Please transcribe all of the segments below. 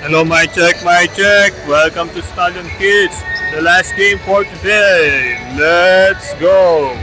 Hello, my check, my check. Welcome to Stallion Kids. The last game for today. Let's go.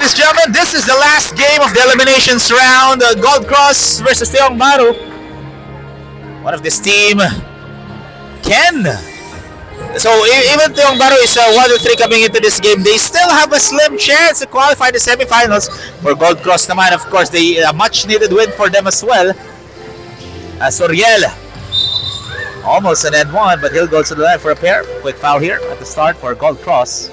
ladies and gentlemen, this is the last game of the eliminations round. Gold Cross versus Tiong Bahru. One of this team can. So even Tiong Bahru is 1-3 coming into this game, they still have a slim chance to qualify the semifinals. For Gold Cross naman, of course, they a much needed win for them as well. Soriel almost an end one, but he'll go to the line for a pair. Quick foul here at the start for Gold Cross.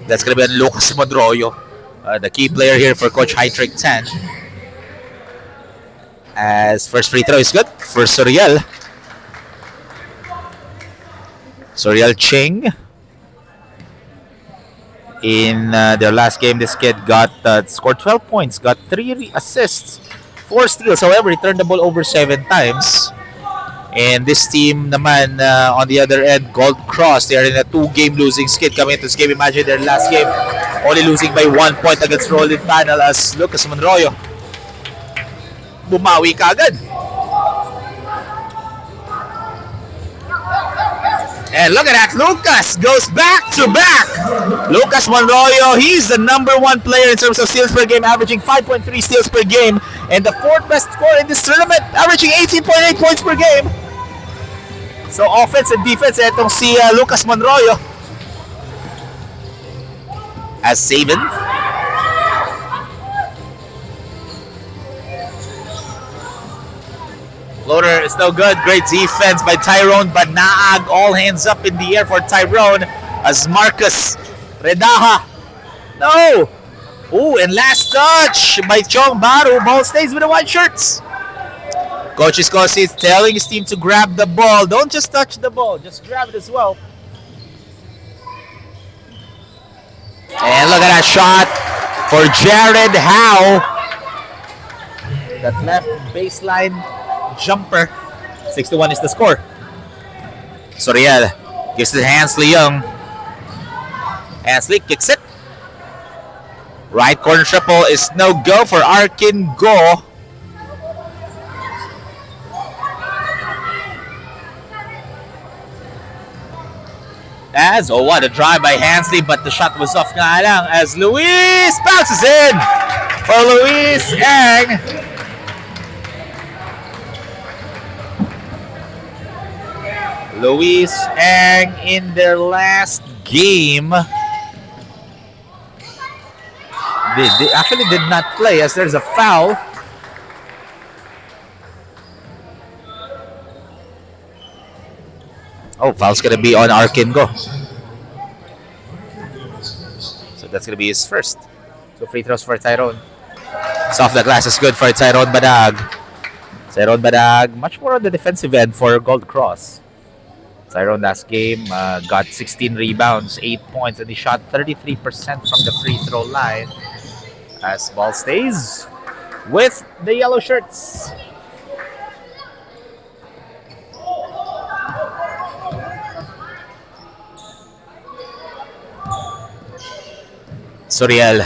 That's going to be Lucas Modroyo, the key player here for Coach High-Trick 10. As first free throw is good for Soriel. Soriel Ching. In their last game, this kid scored 12 points, got 3 assists, 4 steals. However, he turned the ball over 7 times. And this team naman, on the other end, Gold Cross, they are in a 2-game losing skid coming into this game. Imagine their last game, only losing by 1 point against Rolling Panel as Lucas Monroyo bumawi kagad. And look at that, Lucas goes back to back. Lucas Monroyo, he's the #1 player in terms of steals per game, averaging 5.3 steals per game, and the 4th best scorer in this tournament, averaging 18.8 points per game. So offense and defense, etong si Lucas Monroyo. As Saban. Floater is no good. Great defense by Tyrone Banaag. All hands up in the air for Tyrone as Marcus Redaha. No! Ooh, and last touch by Tiong Bahru. Ball stays with the white shirts. Coach Iscosi is telling his team to grab the ball. Don't just touch the ball. Just grab it as well. And look at that shot for Jared Howe. That left baseline jumper. 6-1 is the score. Soriel gives it to Hansley Young. Hansley kicks it. Right corner triple is no go for Arkin Go. What a drive by Hansley, but the shot was off nga lang as Luis bounces in for Luis Ang. Luis Ang in their last game. They actually did not play as there's a foul. Oh, foul's going to be on Arkin Go. So that's going to be his first. So free throws for Tyrone. Off the glass is good for Tyrone Badag. Tyrone Badag, much more on the defensive end for Gold Cross. Tyrone last game got 16 rebounds, 8 points, and he shot 33% from the free throw line. As ball stays with the yellow shirts. Soriel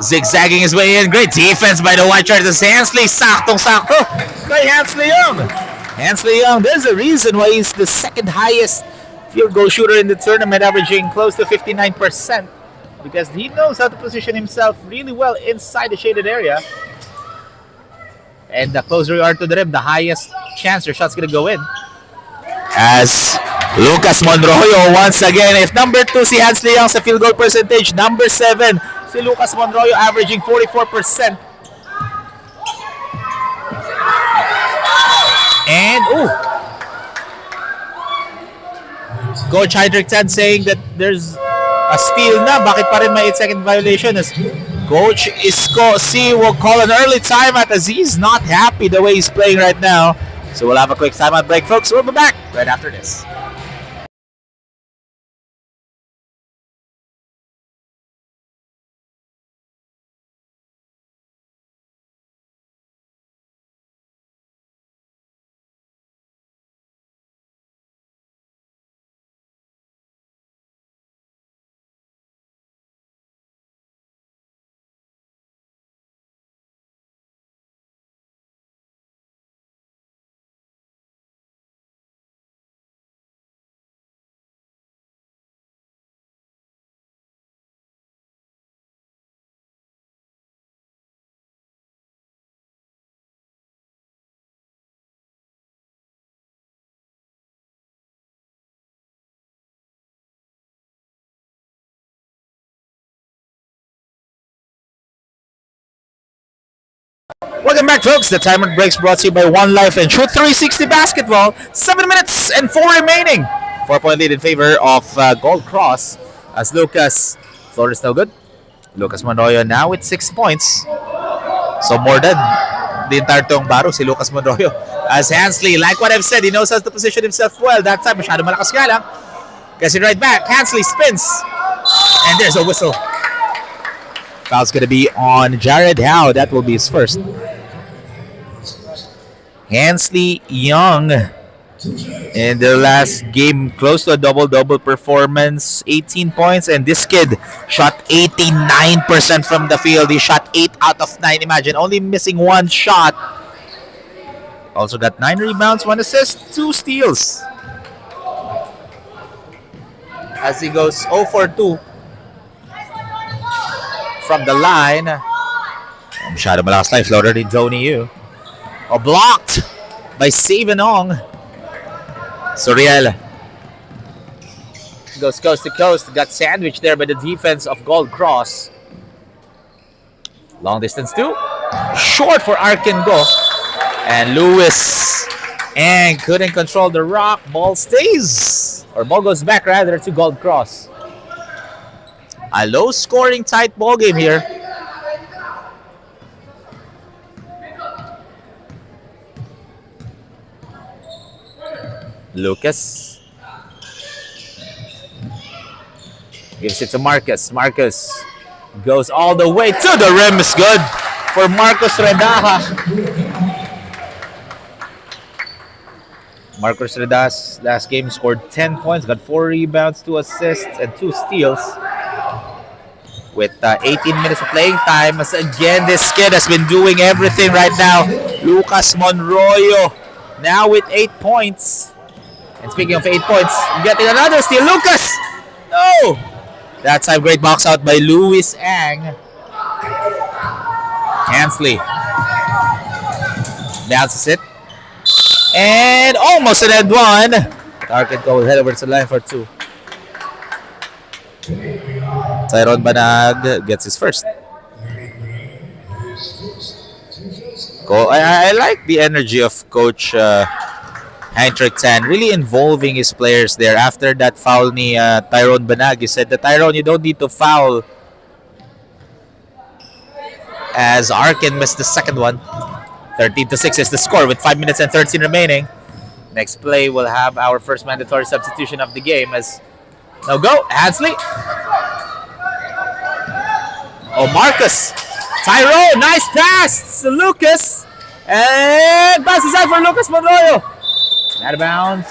zigzagging his way in. Great defense by the white shirts as Hansley. Saktong-sakto by Hansley Young. Hansley Young, there's a reason why he's the second highest field goal shooter in the tournament, averaging close to 59%. Because he knows how to position himself really well inside the shaded area. And the closer you are to the rim, the highest chance your shot's going to go in. As Lucas Monroyo once again, if number 2 si Hansley Young sa field goal percentage, number 7 si Lucas Monroyo averaging 44%. And, Coach Hydrick 10 saying that there's a steal na. Bakit pa rin may 8-second violation? As Coach Iscosi will call an early timeout as he's not happy the way he's playing right now. So we'll have a quick timeout break, folks. We'll be back right after this. Welcome back, folks. The timer breaks brought to you by One Life and Shoot 360 Basketball. 7 minutes and 4 remaining. 4-point lead in favor of Gold Cross as Lucas. Floor is no good. Lucas Monroyo now with 6 points. So more than the entire Tiong Bahru, si Lucas Monroyo. As Hansley, like what I've said, he knows how to position himself well. That time, masyado malakas nga lang. Gets it right back. Hansley spins. And there's a whistle. Foul's going to be on Jared Howe. That will be his first. Hansley Young in their last game, close to a double-double performance, 18 points, and this kid shot 89% from the field. He shot 8 out of 9. Imagine, only missing 1 shot. Also got 9 rebounds, 1 assist, 2 steals. As he goes 0 for 2 from the line. Masyado malakas life, floater ni Donnie Yu. Blocked by Savenong. Soriel goes coast to coast. Got sandwiched there by the defense of Gold Cross. Long distance too. Short for Arkengo. And Lewis and couldn't control the rock. Ball stays. Or ball goes back rather to Gold Cross. A low scoring tight ball game here. Lucas gives it to Marcus. Marcus goes all the way to the rim. Is good for Marcos Redaha. Marcos Redaha's last game scored 10 points, got 4 rebounds, 2 assists, and 2 steals. With 18 minutes of playing time, as again this kid has been doing everything right now. Lucas Monroyo now with 8 points. And speaking of 8 points, getting another steal. Lucas! No! That time, great box out by Luis Ang. Hansley bounces it. And almost an end one. Target goal, head over to the line for 2. Tyrone Banag gets his first. I like the energy of Coach Heinrich Tan, really involving his players there. After that foul ni Tyrone Banag, he said that Tyrone, you don't need to foul. As Arkin missed the second one. 13-6 is the score with 5 minutes and 13 remaining. Next play, we'll have our first mandatory substitution of the game as now go, Hansley. Oh, Marcus. Tyrone, nice pass to Lucas. And passes out for Lucas Monroyo. Out of bounds.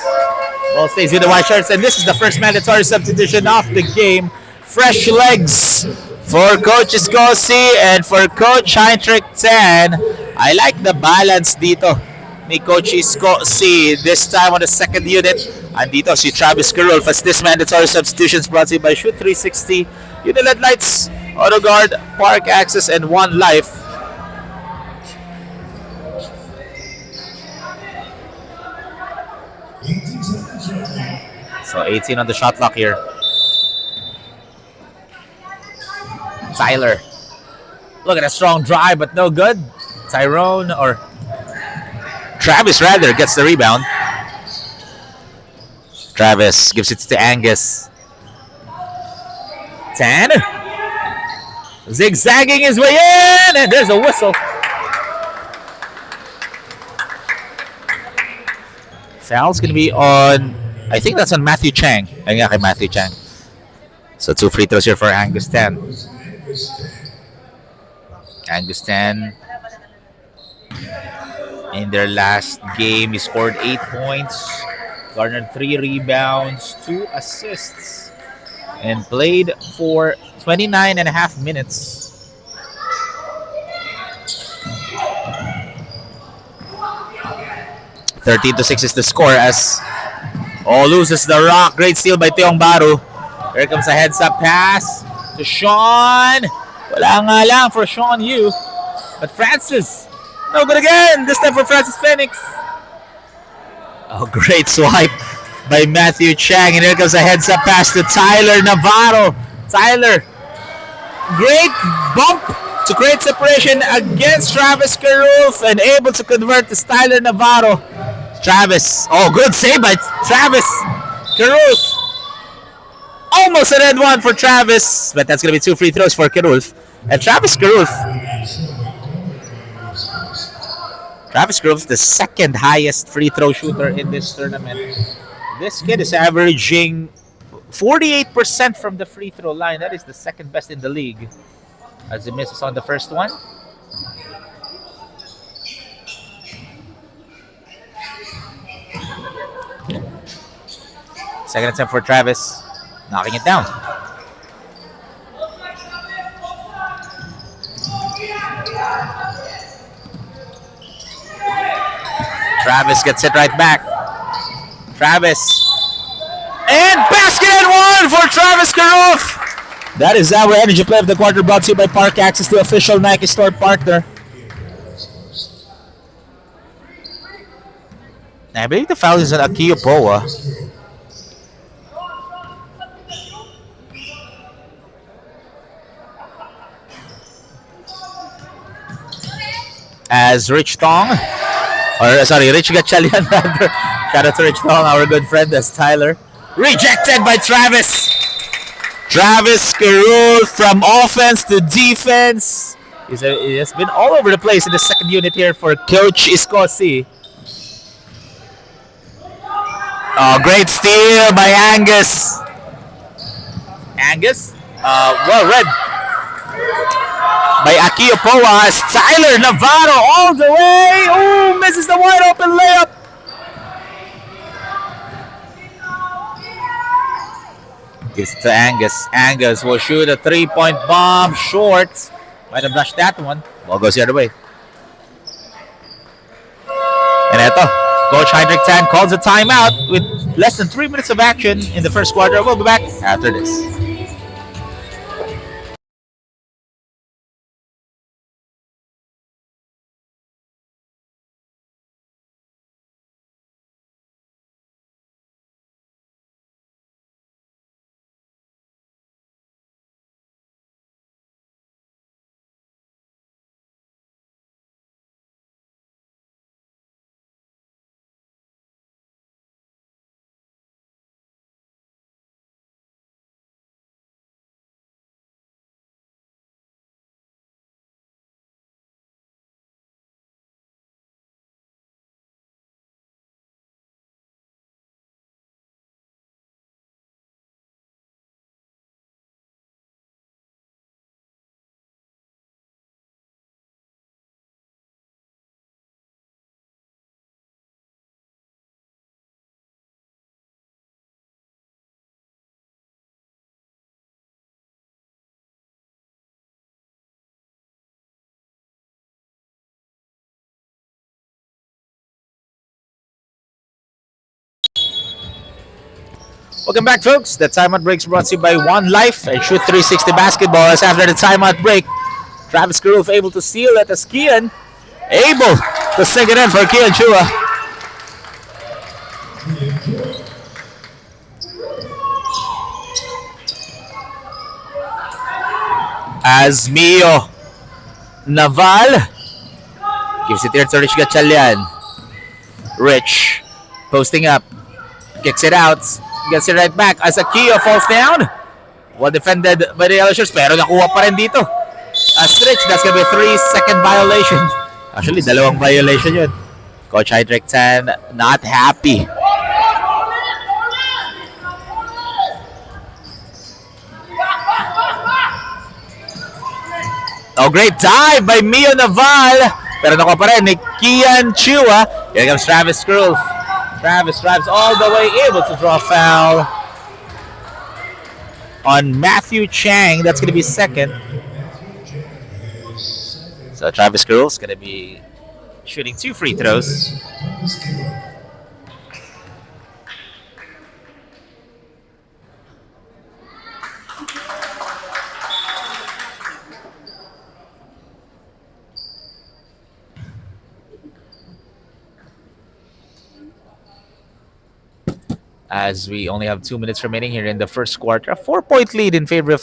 Ball stays with the white shirts, and this is the first mandatory substitution of the game. Fresh legs for Coach Escosi and for Coach Heinrich Tan. I like the balance dito ni Coach Escosi. This time on the second unit. Andito si Travis Carroll. As this mandatory substitutions brought to you by Shoot 360, Uniled Lights, AutoGuard, Park Access, and One Life. So 18 on the shot clock here. Tyler. Look at a strong drive, but no good. Tyrone, or Travis rather, gets the rebound. Travis gives it to Angus. Tan. Zigzagging his way in, and there's a whistle. Foul's going to be on, I think that's on Matthew Chang. Ayun nga kay Matthew Chang. So 2 free throws here for Angus Tan. Angus Tan, in their last game, he scored 8 points, garnered 3 rebounds, 2 assists, and played for 29 and a half minutes. (13-6) is the score as loses the rock. Great steal by Tiong Bahru. Here comes a heads-up pass to Sean. Wala nga lang for Sean Yu. But Francis, no good again. This time for Francis Phoenix. Oh, great swipe by Matthew Chang. And here comes a heads-up pass to Tyler Navarro. Tyler, great bump to create separation against Travis Carulf and able to convert to Stallion Navarro. Travis. Oh, good save by Travis Carulf. Almost an end one for Travis, but that's going to be 2 free throws for Carulf. And Travis Carulf, the second highest free throw shooter in this tournament. This kid is averaging 48% from the free throw line. That is the second best in the league. As he misses on the first one. Second attempt for Travis. Knocking it down. Travis gets it right back. Travis. And basket and one for Travis Carulf. That is our energy play of the quarter, brought to you by Park Access, the official Nike store partner. I believe the foul is on Akio Poa. As Rich Gatchalian rather. Shout out to Rich Tong, our good friend, as Tyler. Rejected by Travis. Travis Carulf from offense to defense. He has been all over the place in the second unit here for Coach Iscosi. Oh, great steal by Angus. Angus? Well read by Akio Poa as Tyler Navarro all the way. Oh, misses the wide open layup. Gives it to Angus. Angus will shoot a 3-point bomb short. Might have rushed that one. Ball goes the other way. And eto, Coach Heinrich Tan calls a timeout with less than 3 minutes of action in the first quarter. We'll be back after this. Welcome back, folks. The timeout break is brought to you by One Life and Shoot 360 Basketball. As after the timeout break, Travis Carulf able to steal it as Kian able to sink it in for Kian Chua. As Mio Naval gives it here to Rich Gatchalian. Rich posting up, kicks it out. Gets it right back as Akio falls down. Well defended by the Yellow Shirts, pero nakuha pa rin dito. As Rich, that's gonna be a 3-second violation. Actually, 2 violation yun. Coach Heinrich Tan not happy. Oh, great dive by Mio Naval. Pero nakuha pa rin ni Kian Chua. Here comes Travis Carulf. Travis drives all the way, able to draw a foul on Matthew Chang. That's going to be second. So Travis Carulf's going to be shooting 2 free throws. As we only have 2 minutes remaining here in the first quarter. A 4-point lead in favor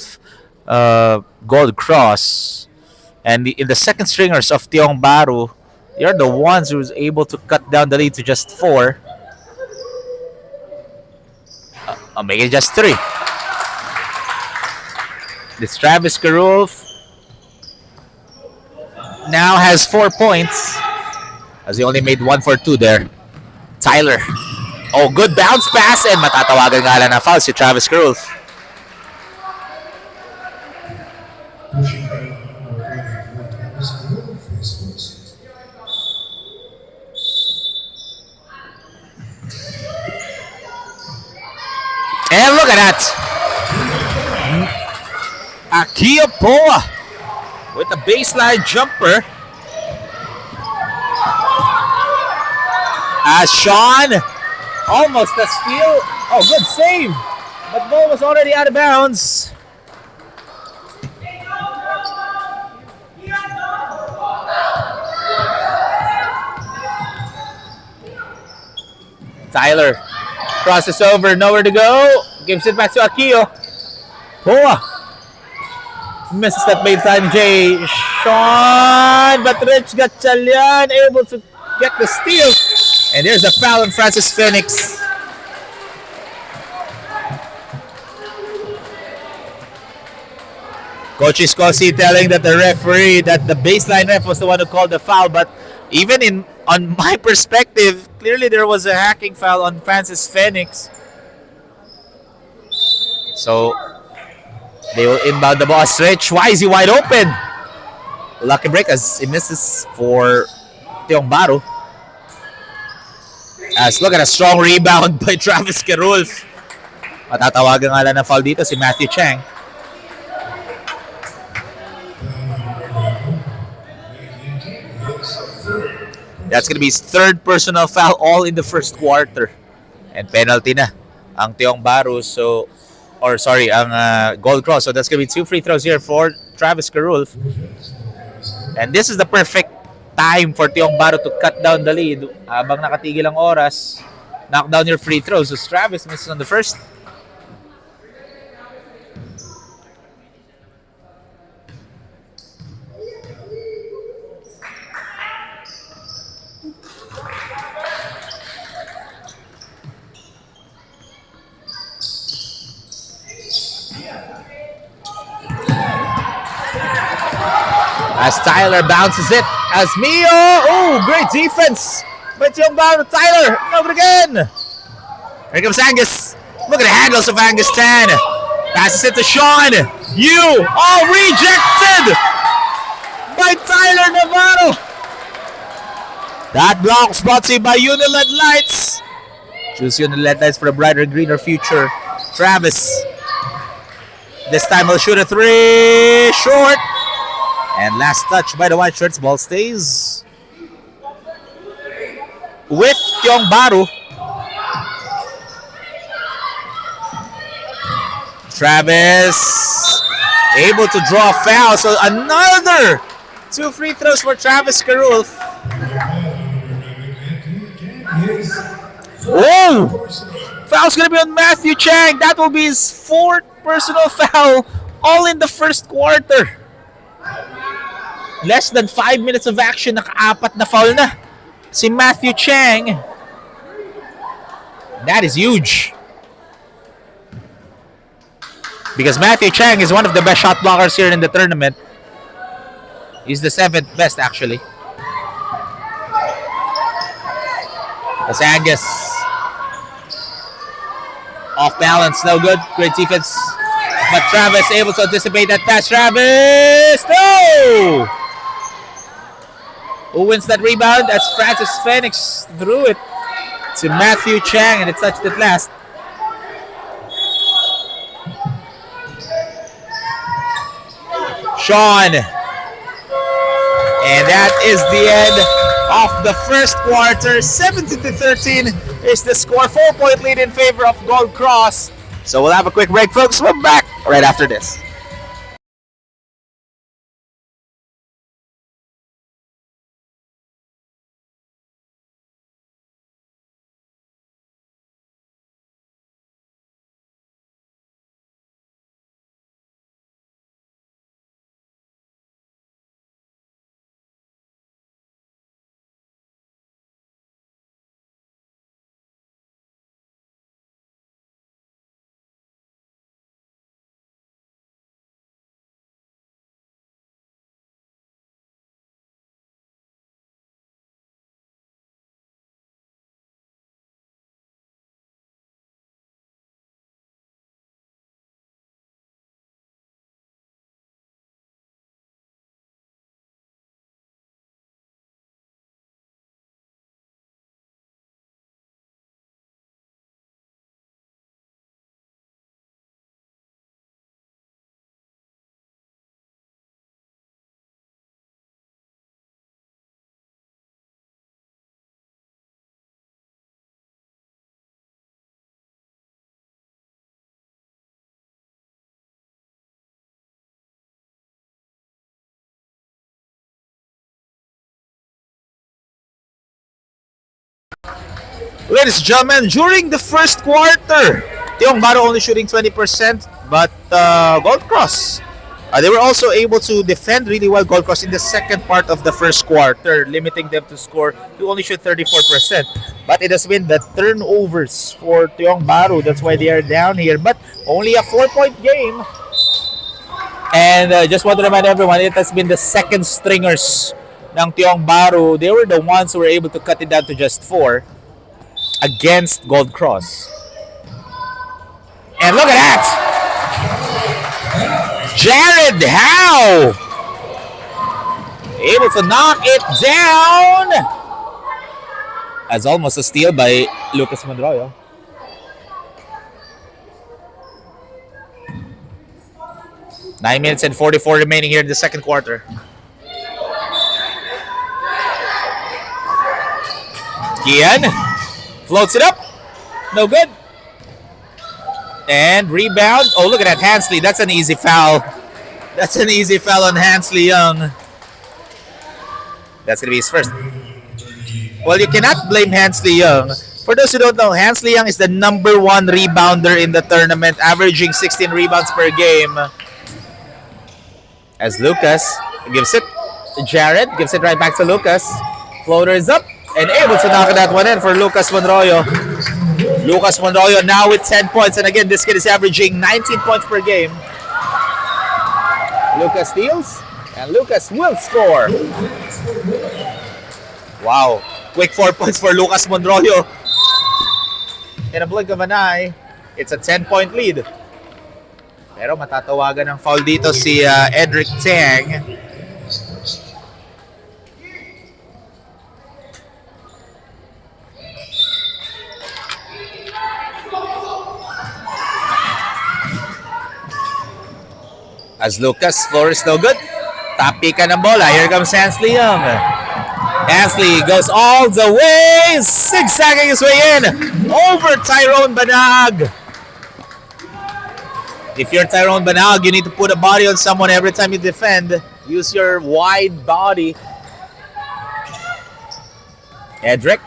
of Gold Cross And in the second stringers of Tiong Bahru, you're the ones who was able to cut down the lead to just 4. Make it just 3. This Travis Karulf now has 4 points, as he only made 1 for 2 there. Tyler. Oh, good bounce pass, and matatawagan nga lang na foul si Travis Karulf. And look at that. Akia Poa with a baseline jumper. As Sean almost a steal. Oh, good save. But ball was already out of bounds. Tyler crosses over, nowhere to go. Gives it back to Akio. Poa misses that baseline J. Sean, but Rich Gatchalian able to get the steal. And there's a foul on Francis Phoenix. Coach Iscosi telling that the referee, that the baseline ref was the one who called the foul, but even on my perspective, clearly there was a hacking foul on Francis Phoenix. So they will inbound the ball. Stretch. Why is he wide open? Lucky break as he misses for Tiong Bahru. As look at a strong rebound by Travis Karulf. Matatawagan nga lang na foul dito si Matthew Chang. That's gonna be his 3rd personal foul all in the first quarter. And penalty na ang Tiong Bahru. So, or sorry, ang Gold Cross. So that's gonna be 2 free throws here for Travis Karulf. And this is the perfect time for Tiong Bahru to cut down the lead. Habang nakatigil ang oras, knock down your free throws. So Travis misses on the first. As Tyler bounces it, as Mio, oh, great defense by Tiong Bahru. Tyler, over again. Here comes Angus. Look at the handles of Angus Tan. Passes it to Sean. Rejected by Tyler Navarro. That block was brought to you by Uniled Lights. Choose Uniled Lights for a brighter, greener future. Travis. This time he'll shoot a 3. Short. And last touch by the white shirts. Ball stays with Tiong Bahru. Travis able to draw a foul. So another 2 free throws for Travis Karulf. Oh! Foul's going to be on Matthew Chang. That will be his 4th personal foul all in the first quarter. Less than 5 minutes of action, naka-4 na foul na si Matthew Chang. That is huge. Because Matthew Chang is one of the best shot blockers here in the tournament. He's the 7th best, actually. That's Angus. Off balance, no good. Great defense. But Travis able to anticipate that pass. Travis! No! Who wins that rebound? That's Francis Phoenix. Threw it to Matthew Chang, and it touched it last. Sean. And that is the end of the first quarter. 17-13 is the score. 4-point lead in favor of Gold Cross. So we'll have a quick break, folks. We're back right after this. Ladies and gentlemen, during the first quarter, Tiong Bahru only shooting 20%, but Gold Cross, they were also able to defend really well Gold Cross in the second part of the first quarter, limiting them to score to only shoot 34%. But it has been the turnovers for Tiong Bahru. That's why they are down here. But only a 4-point game. And just want to remind everyone, it has been the second stringers ng Tiong Bahru. They were the ones who were able to cut it down to just 4 against Gold Cross. And look at that! Jared Howe able to knock it down. As almost a steal by Lucas Monroyo. 9 minutes and 44 remaining here in the second quarter. Kian floats it up. No good. And rebound. Oh, look at that, Hansley. That's an easy foul. That's an easy foul on Hansley Young. That's going to be his first. Well, you cannot blame Hansley Young. For those who don't know, Hansley Young is the #1 rebounder in the tournament, averaging 16 rebounds per game. As Lucas gives it to Jared, gives it right back to Lucas. Floater is up and able to knock that one in for Lucas Monroyo. Lucas Monroyo now with 10 points. And again, this kid is averaging 19 points per game. Lucas steals. And Lucas will score. Wow. Quick 4 points for Lucas Monroyo. In a blink of an eye, it's a 10-point lead. Pero matatawagan ng foul dito si Edric Tiong. As Lucas, floor is no good. Tapi ka ng bola. Here comes Hansley Young. Hansley goes all the way. Zigzagging his way in. Over Tyrone Banag. If you're Tyrone Banag, you need to put a body on someone every time you defend. Use your wide body. Edric.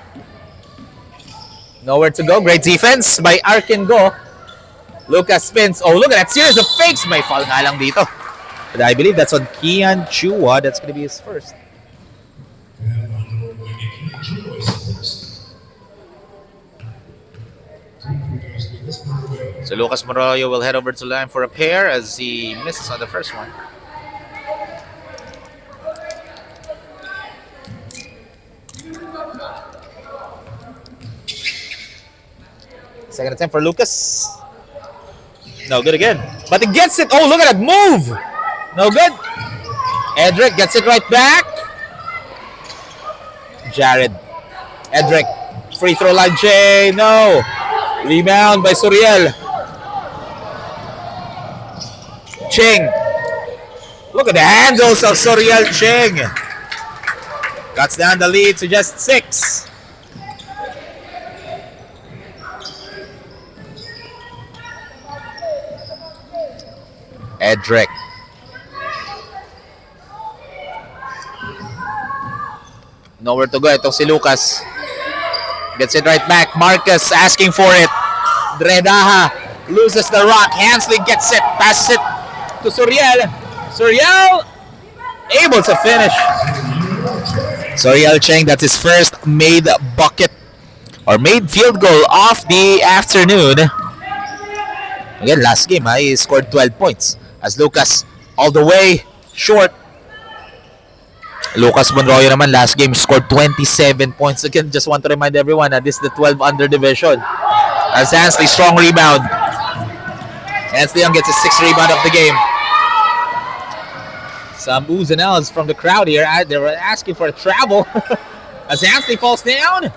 Nowhere to go. Great defense by Arkin-Go. Lucas spins. Oh, look at that series of fakes. May foul nga lang dito. But I believe that's on Kian Chua. That's going to be his first. So Lucas Monroyo will head over to line for a pair as he misses on the first one. Second attempt for Lucas. No good again. But he gets it. Oh, look at that move. No good. Edric gets it right back. Jared. Edric. Free throw line, Jay. No. Rebound by Suriel. Ching. Look at the handles of Suriel Ching. Cuts down the lead to just 6. Edric. Nowhere to go. Itong si Lucas. Gets it right back. Marcus asking for it. Dredaha loses the rock. Hansley gets it. Passes it to Suriel. Suriel able to finish. Suriel Cheng, that's his first made bucket or made field goal of the afternoon. Again, last game, he scored 12 points. As Lucas all the way short. Lucas Monroyo naman last game scored 27 points. Again, just want to remind everyone that this is the 12 under division. As Hansley, strong rebound. Hansley Young gets a 6th rebound of the game. Some oohs and ahs from the crowd here. They were asking for a travel. As Hansley falls down.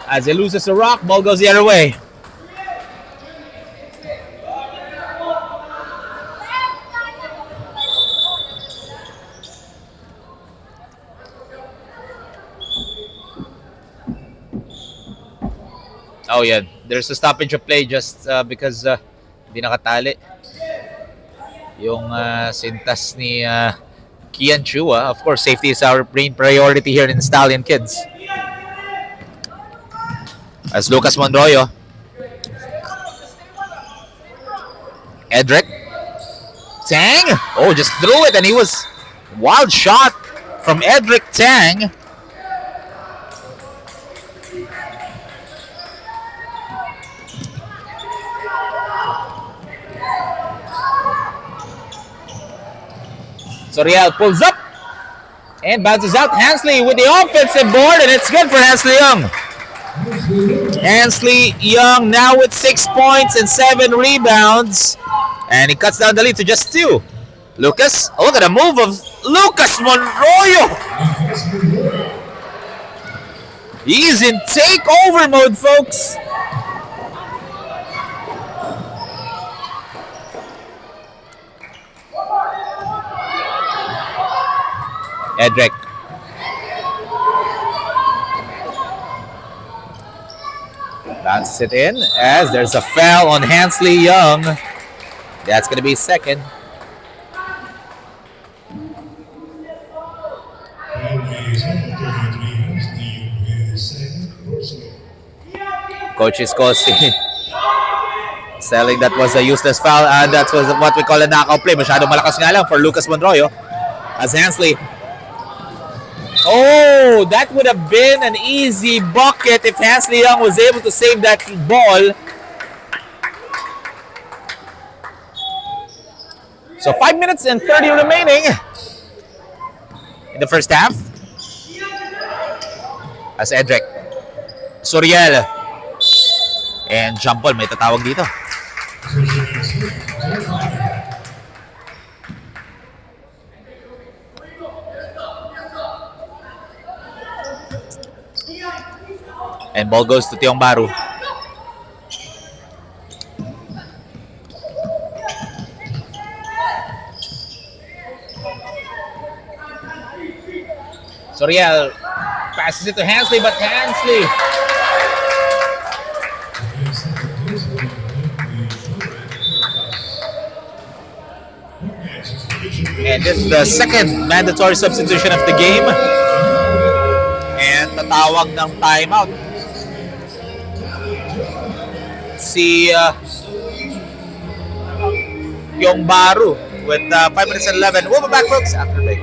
As he loses the rock, ball goes the other way. Oh yeah, there's a stoppage of play just because hindi nakatali yung sintas ni Kian Chua. Of course, safety is our main priority here in Stallion, kids. As Lucas Monroyo. Edric. Tang. Oh, just threw it and he was wild shot from Edric Tang. Soriel pulls up and bounces out. Hansley with the offensive board, and it's good for Hansley Young. Hansley Young now with 6 points and 7 rebounds. And he cuts down the lead to just 2. Lucas, oh, look at the move of Lucas Monroyo. He's in takeover mode, folks. Edric. Bounces it in as there's a foul on Hansley Young. That's going to be second. Coach Iskosi selling that was a useless foul, and that was what we call a knockout play. Masyadong malakas nga lang for Lucas Monroyo as Hansley. Oh, that would have been an easy bucket if Hansley Young was able to save that ball. So 5 minutes and 30 remaining in the first half. As Edric, Soriel, and jump ball, may tatawag dito. And ball goes to Tiong Bahru. Soriel passes it to Hansley, but Hansley and this is the second mandatory substitution of the game. And tatawag ng timeout si Tiong Bahru with 5 minutes and 11. We'll be back, folks, after the break.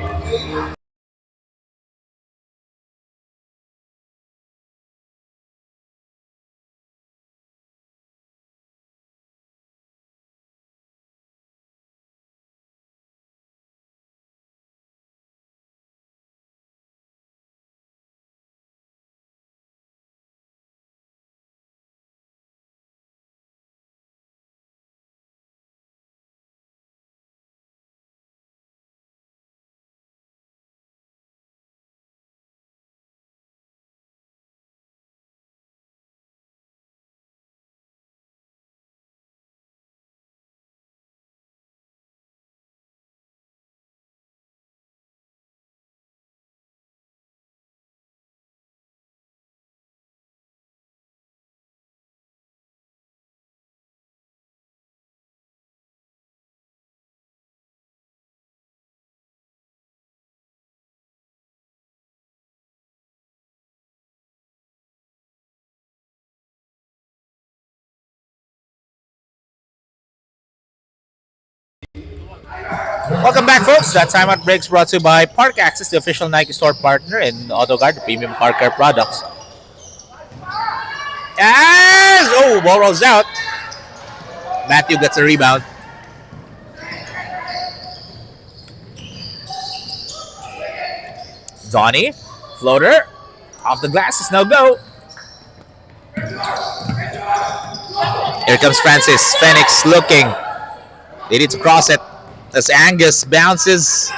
Welcome back, folks. That timeout breaks brought to you by Park Access, the official Nike store partner, and AutoGuard, the premium car care products. As ball rolls out. Matthew gets a rebound. Donnie, floater, off the glass, is no go. Here comes Francis Phoenix looking. They need to cross it as Angus bounces.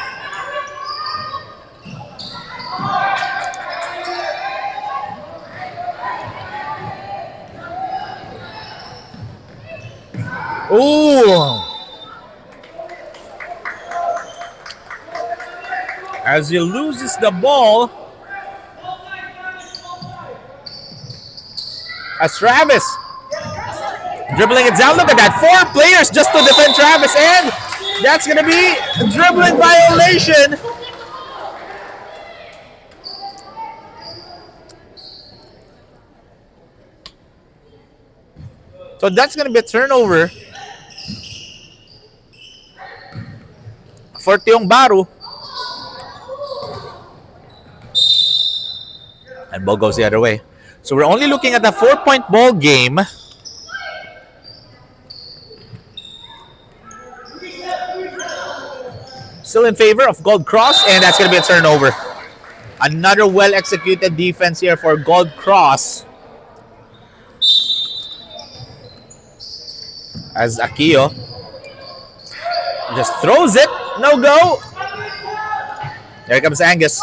Ooh. As he loses the ball. As Travis dribbling it down. Look at that. 4 players just to defend Travis, and that's going to be a dribbling violation. So that's going to be a turnover for Tiong Bahru. And ball goes the other way. So we're only looking at a 4-point ball game. Still in favor of Gold Cross, and that's going to be a turnover. Another well-executed defense here for Gold Cross. As Akio just throws it. No go. There comes Angus.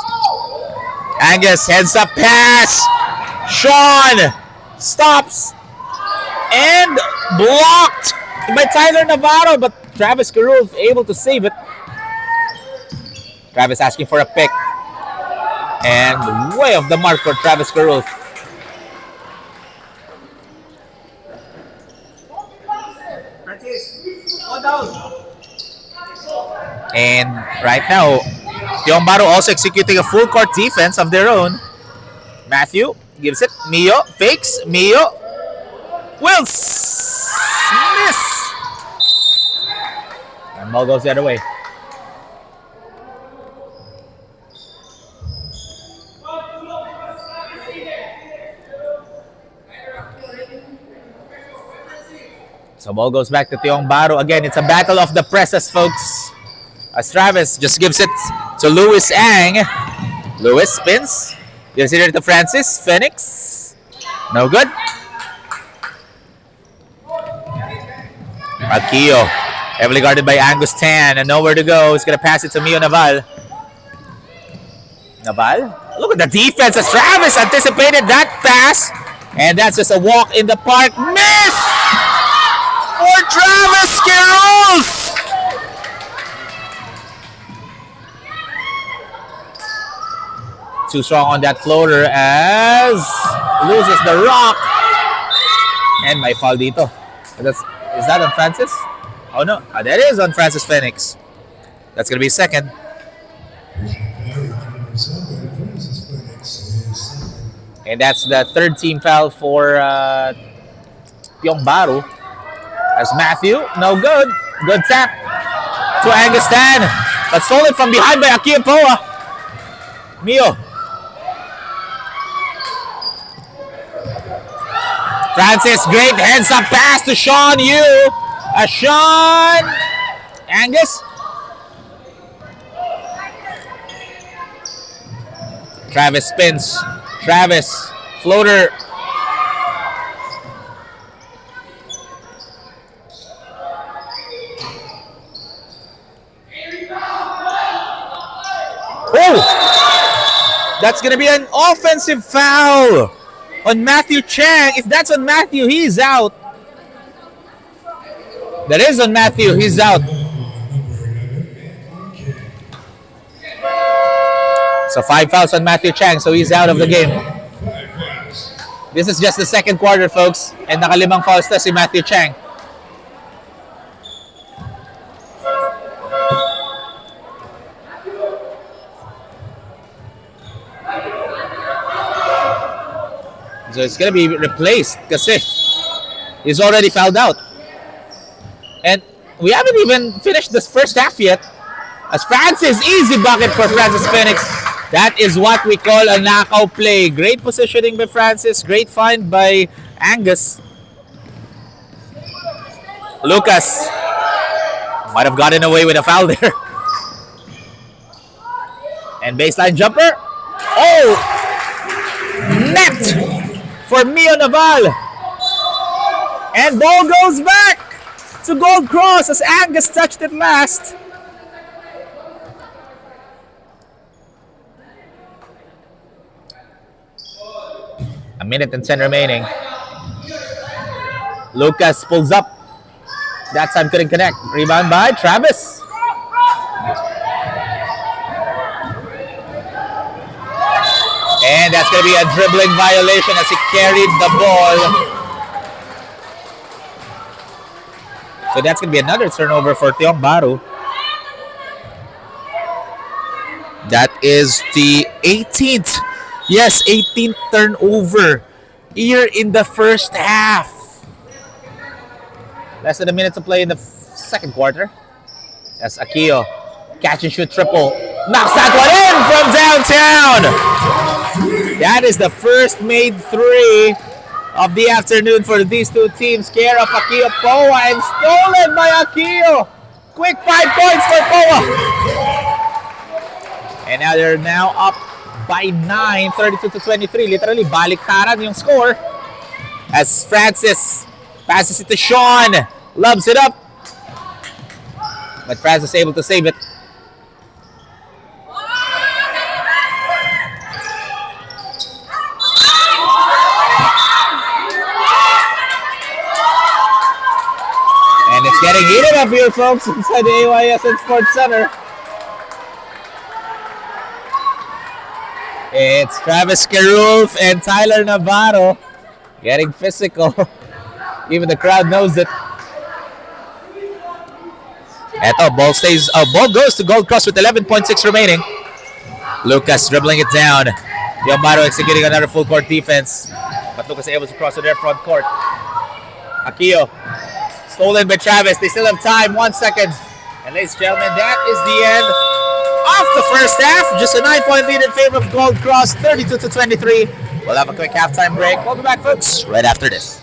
Angus heads up pass. Sean stops and blocked by Tyler Navarro, but Travis Carul able to save it. Travis asking for a pick. And way off the mark for Travis Carul. And right now, Tiong Bahru also executing a full court defense of their own. Matthew gives it. Mio fakes. Mio will miss. And ball goes the other way. So ball goes back to Tiong Bahru. Again, it's a battle of the presses, folks. As Travis just gives it to Louis Ang. Louis spins. Gives it to Francis. Phoenix. No good. Akio. Heavily guarded by Angus Tan. And nowhere to go. He's going to pass it to Mio Naval. Naval? Look at the defense as Travis anticipated that pass. And that's just a walk in the park. Miss! For Travis Quiroz! Too strong on that floater as loses the rock. And may foul dito. Is that on Francis? Oh no, that is on Francis Phoenix. That's going to be second. And that's the third team foul for Tiong Bahru. As Matthew, no good. Good tap to Angus Tan. But stolen from behind by Akio Poa. Mio. Francis, great heads up pass to Sean Yu. Sean Angus. Travis spins. Travis, floater. Oh! That's going to be an offensive foul on Matthew Chang. If that's on Matthew, he's out. That is on Matthew, he's out. So 5 fouls on Matthew Chang, so he's out of the game. This is just the second quarter, folks. And nakalimang fouls na si Matthew Chang. So it's going to be replaced kasi he's already fouled out. And we haven't even finished this first half yet. As Francis, easy bucket for Francis Phoenix. That is what we call a knockout play. Great positioning by Francis. Great find by Angus. Lucas might have gotten away with a foul there. And baseline jumper. Oh! Net for Mio Naval. And ball goes back to Gold Cross as Angus touched it last. A minute and 10 remaining. Lucas pulls up. That time couldn't connect. Rebound by Travis. And that's going to be a dribbling violation as he carried the ball. So that's going to be another turnover for Tiong Bahru. That is the 18th. Yes, 18th turnover here in the first half. Less than a minute to play in the second quarter. As Akio, catch and shoot triple, knocks that one in from downtown. That is the first made three of the afternoon for these two teams. Care of Akio Poa and stolen by Akio. Quick 5 points for Poa. And now they're up by 9, 32-23. Literally, baliktaran yung score. As Francis passes it to Sean. Loves it up. But Francis able to save it. And it's getting heated up here, folks, inside the AYSN Sports Center. It's Travis Carulf and Tyler Navarro getting physical. Even the crowd knows it. Eto, ball goes to Gold Cross with 11.6 remaining. Lucas dribbling it down. Tiong Bahru executing another full court defense. But Lucas able to cross to their front court. Akio. Stolen by Travis. They still have time. 1 second. And ladies and gentlemen, that is the end of the first half. Just a 9-point lead in favor of Gold Cross. 32-23. We'll have a quick halftime break. We'll be back, folks, right after this.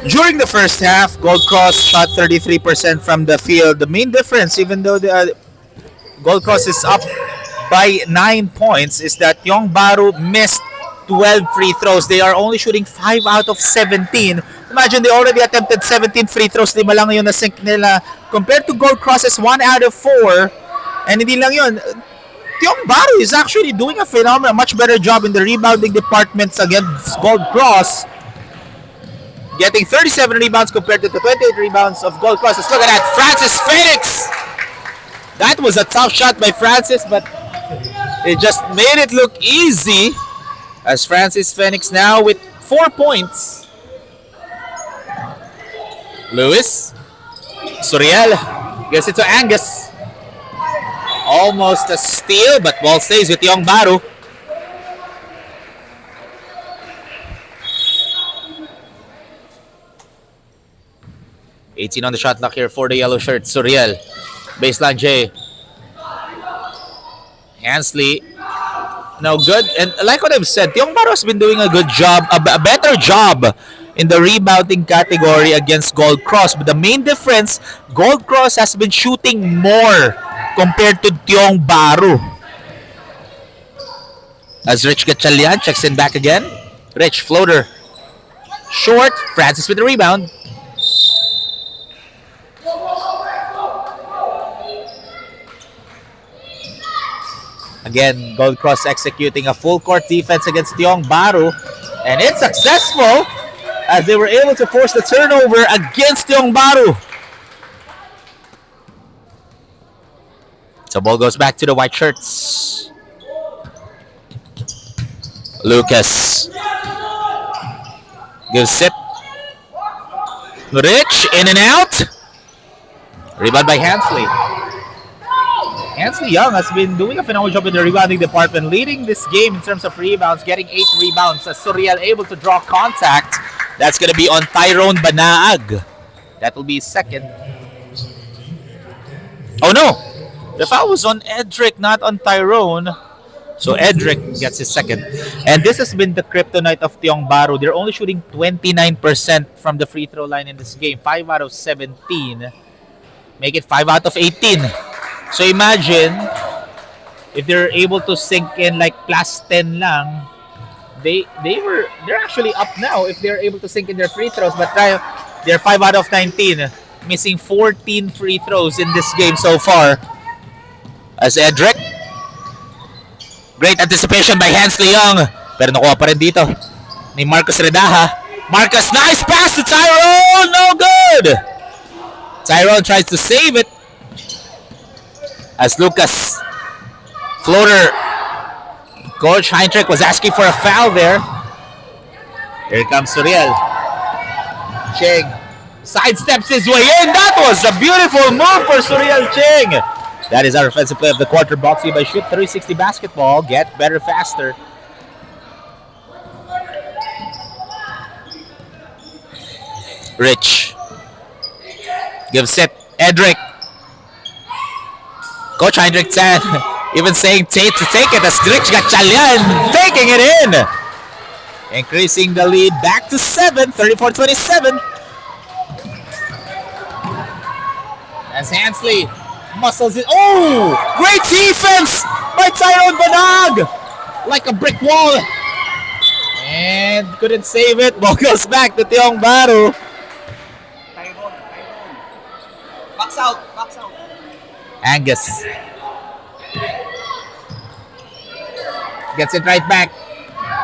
During the first half, Gold Cross shot 33% from the field. The main difference, even though the Gold Cross is up by 9 points, is that Tiong Bahru missed 12 free throws. They are only shooting 5 out of 17. Imagine they already attempted 17 free throws. Lima lang yun na sink nila. Compared to Gold Cross's 1 out of 4. And hindi lang yun. Tiong Bahru is actually doing a phenomenal, much better job in the rebounding departments against Gold Cross. Getting 37 rebounds compared to the 28 rebounds of Gold Cross. Let's look at that. Francis Phoenix! That was a tough shot by Francis, but it just made it look easy. As Francis Phoenix now with 4 points. Lewis. Suriel gives it to Angus. Almost a steal, but ball stays with Tiong Bahru. $18 on the shot clock here for the yellow shirt. Suriel. Baseline J. Hansley. No good. And like what I've said, Tiong Bahru has been doing a good job, a better job in the rebounding category against Gold Cross. But the main difference, Gold Cross has been shooting more compared to Tiong Bahru. As Rich Gatchalian checks in back again. Rich, floater. Short. Francis with the rebound. Again, Gold Cross executing a full court defense against Tiong Bahru. And it's successful as they were able to force the turnover against Tiong Bahru. So ball goes back to the white shirts. Lucas gives it. Rich in and out. Rebound by Hansley. Hansley Young has been doing a phenomenal job in the rebounding department, leading this game in terms of rebounds, getting 8 rebounds. As Suriel able to draw contact. That's going to be on Tyrone Banaag. That will be second. Oh no! The foul was on Edric, not on Tyrone. So Edric gets his second. And this has been the kryptonite of Tiong Bahru. They're only shooting 29% from the free throw line in this game. 5 out of 17. Make it 5 out of 18. So imagine if they're able to sink in like plus 10 lang. They're actually up now if they're able to sink in their free throws, but they're 5 out of 19, missing 14 free throws in this game so far. As Edric, great anticipation by Hansley Young, pero nakuha pa rin dito ni Marcus Redaha. Marcus, nice pass to Tyrone, no good. Tyrone tries to save it. As Lucas, floater. Coach Heinrich was asking for a foul there. Here comes Suriel. Cheng sidesteps his way in. That was a beautiful move for Suriel Cheng. That is our offensive play of the quarter, brought to you by Shoot 360 Basketball. Get better faster. Rich gives it. Edric. Coach Heinrich said, even saying Tate to take it as Rich Gatchalian taking it in. Increasing the lead back to 7, 34-27. As Hansley muscles it. Oh! Great defense by Tyrone Banaag! Like a brick wall. And couldn't save it. Ball goes back to Tiong Bahru. Box out, box out. Angus gets it right back.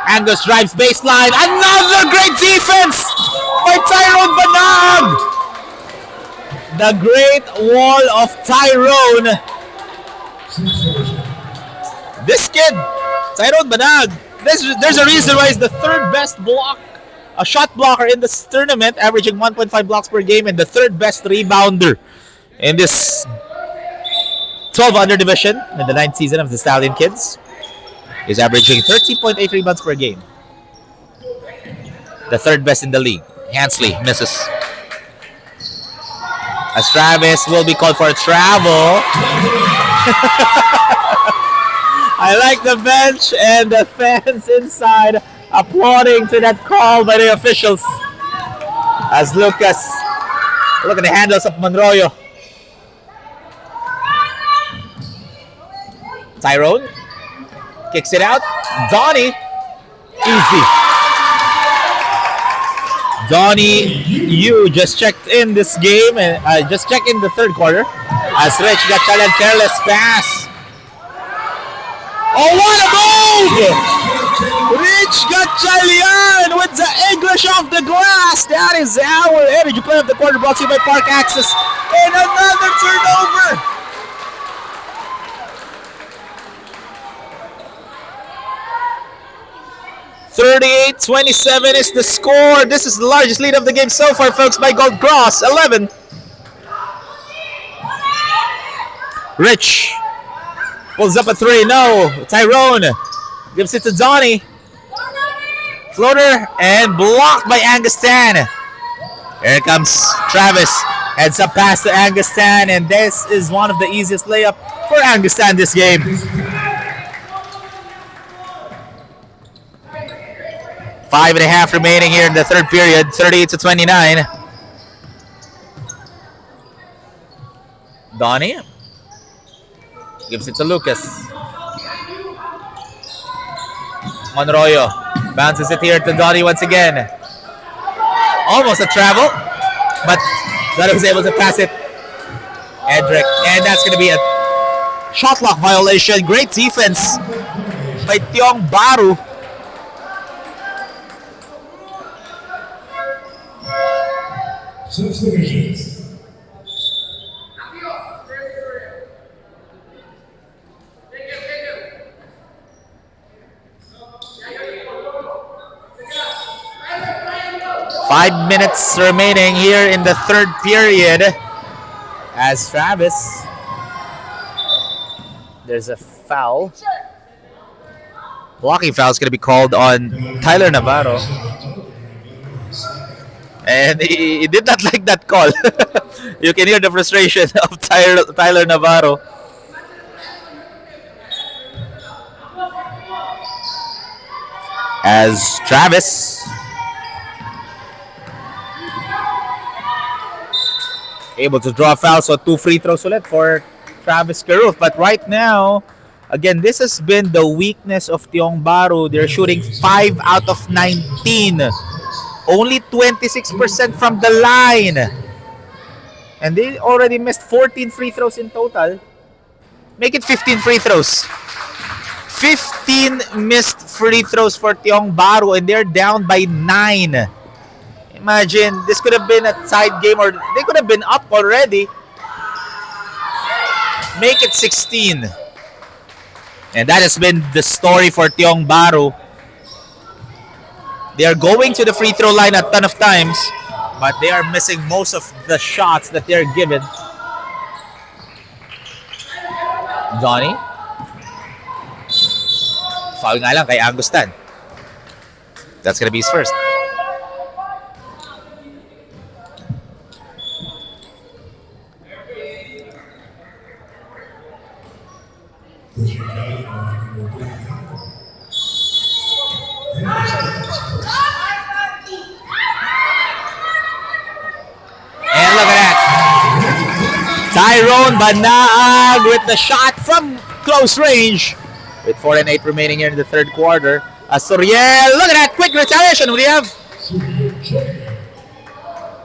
Angus drives baseline. Another great defense by Tyrone Banaag. The great wall of Tyrone. This kid, Tyrone Banaag, there's a reason why he's the third best a shot blocker in this tournament, averaging 1.5 blocks per game, and the third best rebounder in this 12 under division in the 9th season of the Stallion Kids. Is averaging 13.8 rebounds per game. The third best in the league. Hansley misses. As Travis will be called for a travel. I like the bench and the fans inside applauding to that call by the officials. As Lucas, look at the handles of Monroyo. Tyrone kicks it out. Donnie, easy. Donnie, you just checked in this game and just checked in the third quarter. As Rich got challenged, careless pass. Oh, what a move! Rich got Stallion with the English off the glass. That is our energy play of the quarter, brought to you by Park Access. And another turnover. (38-27) is the score. This is the largest lead of the game so far, folks, by Gold Cross. 11. Rich pulls up a three. No. Tyrone gives it to Donnie. Floater and blocked by Angustan. Here comes Travis. Heads up pass to Angustan, and this is one of the easiest layup for Angustan this game. 5.5 remaining here in the third period. 38-29. Donnie gives it to Lucas. Monroyo bounces it here to Donnie once again. Almost a travel, but Donnie was able to pass it. Edric, and that's going to be a shot clock violation. Great defense by Tiong Bahru. Substitutions. 5 minutes remaining here in the third period. As Travis, there's a foul. Blocking foul is going to be called on Tyler Navarro. And he did not like that call. You can hear the frustration of Tyler Navarro. As Travis able to draw a foul, so 2 free throws ulit for Travis Caruth. But right now, again, this has been the weakness of Tiong Bahru. They're shooting 5 out of 19. Only 26% from the line. And they already missed 14 free throws in total. Make it 15 free throws. 15 missed free throws for Tiong Bahru, and they're down by 9. Imagine, this could have been a tied game, or they could have been up already. Make it 16. And that has been the story for Tiong Bahru. They are going to the free throw line a ton of times, but they are missing most of the shots that they're given. Johnny. Foul nga lang kay Angustan. That's gonna be his first. And look at that. Tyrone Banaag with the shot from close range. With 4 and 8 remaining here in the third quarter. Astoriel, look at that quick retaliation. What do you have?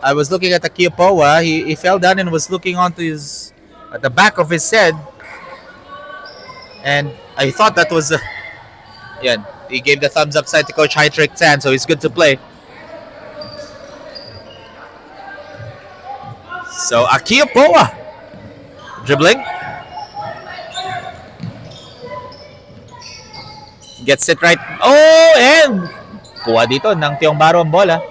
I was looking at Akiopoa. He fell down and was looking onto his at the back of his head. And I thought that was yeah, he gave the thumbs up side to Coach Heinrich Tan, so he's good to play. So Akiopoa dribbling. Gets it right. Oh, and kuha dito ng Tiong Bahru ang bola.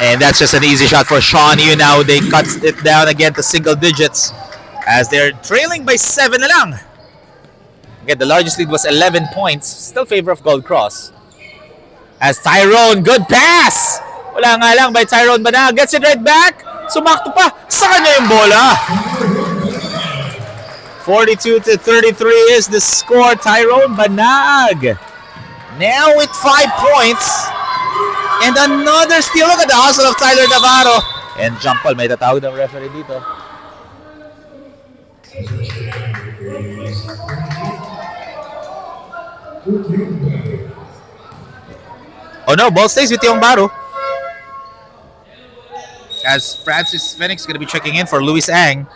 And that's just an easy shot for Sean Yu. Now they cut it down again to single digits as they're trailing by 7 na lang. Again, the largest lead was 11 points. Still favor of Gold Cross. As Tyrone, good pass! Wala nga lang by Tyrone Banaag. Gets it right back. Sumakto pa. Sa kanya yung bola. 42-33 is the score. Tyrone Banag now with 5 points. And another steal. Look at the hustle of Tyler Navarro. And jump ball. May tatawag ng referee dito. Oh no, ball stays with Tiong Bahru. As Francis Phoenix is going to be checking in for Luis Ang.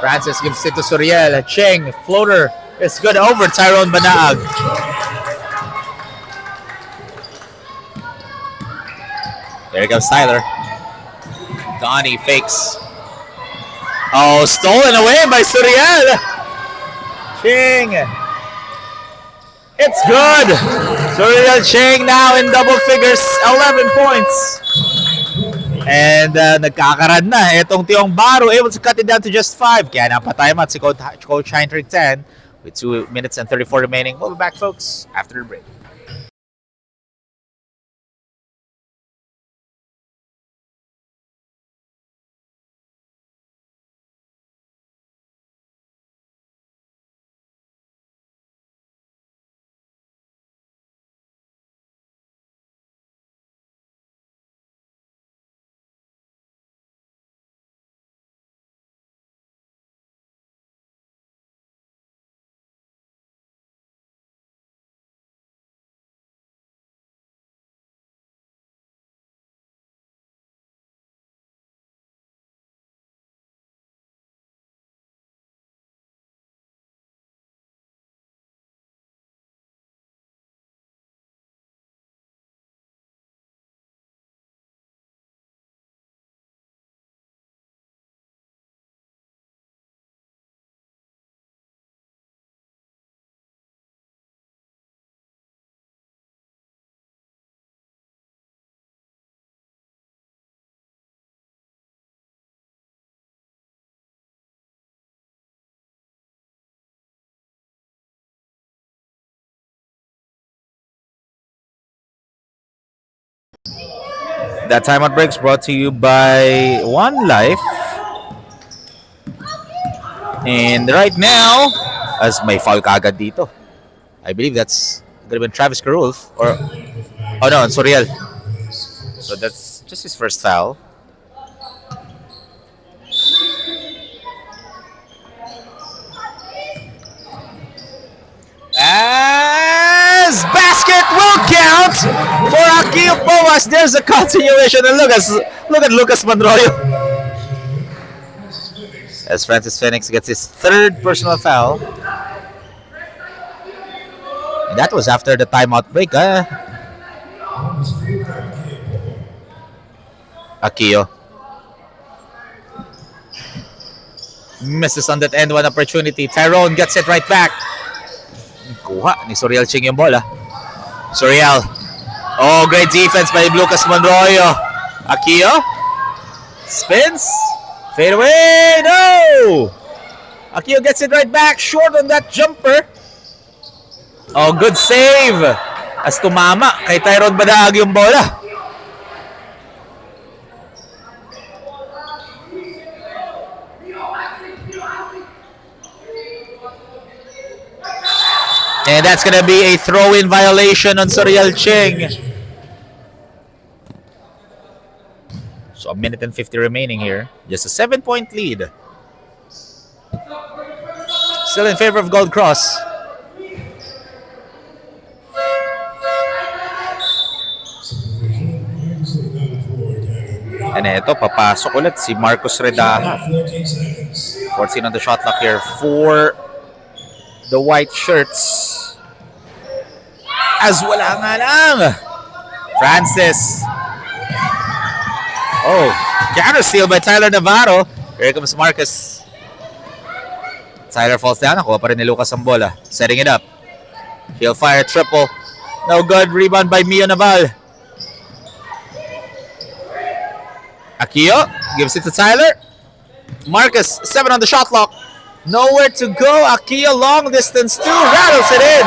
Francis gives it to Suriel. Cheng, floater. It's good over Tyrone Banaag. There goes Tyler. Donnie fakes. Oh, stolen away by Suriel. Cheng. It's good. Suriel Cheng now in double figures. 11 points. And nagkakarad na itong Tiong Bahru, able to cut it down to just 5. Kaya napatime at si Coach Heinrich 10 with 2 minutes and 34 remaining. We'll be back, folks, after the break. That timeout breaks brought to you by One Life. And right now, as may foul kaagad dito. I believe that's gonna be Travis Carul or oh no, Suriel. So that's just his first foul. As basket will count for Akil Boas. There's a continuation, and look at Lucas Monroyo. As Francis Phoenix gets his 3rd personal foul. And that was after the timeout break. Akio misses on that end one opportunity. Tyrone gets it right back. Kuha ni Suriel Ching yung bola. Suriel. Oh, great defense by Lucas Monroyo. Akio. Spins. Fade away. No! Akio gets it right back. Short on that jumper. Oh, good save. As tumama kay Tyrone Banaag yung bola. And that's going to be a throw-in violation on Suriel Ching. So a minute and 50 remaining here. Just a 7-point lead. Still in favor of Gold Cross. And ito, papasok ulit si Marcos Redaha. 14 on the shot clock here for the white shirts. As wala nga lang. Francis. Oh, counter steal by Tyler Navarro. Here comes Marcus. Tyler falls down. Nakuha pa rin ni Lucas ang bola. Setting it up. He'll fire triple. No good. Rebound by Mio Naval. Akio gives it to Tyler. Marcus, 7 on the shot clock. Nowhere to go. Akia long distance 2 rattles it in.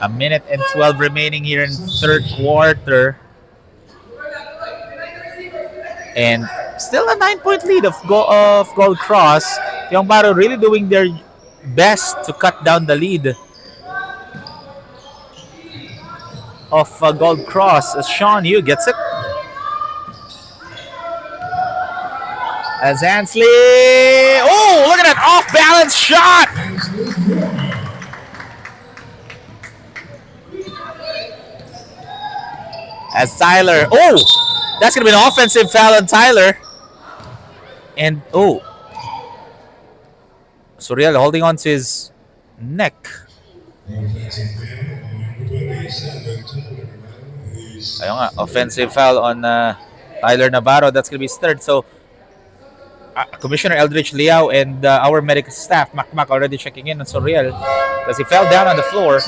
A minute and 12 remaining here in third quarter. And still a 9-point lead of Gold Cross. Tiong Bahru really doing their best to cut down the lead of Gold Cross as Sean Yu gets it. As Ansley. Oh, look at that off-balance shot. As Tyler. Oh, that's going to be an offensive foul on Tyler. And, oh. Suriel holding on to his neck. Ayun nga, offensive foul on Tyler Navarro. That's going to be his third. So, Commissioner Eldridge Liao and our medical staff, Macmac, already checking in on Suriel because he fell down on the floor.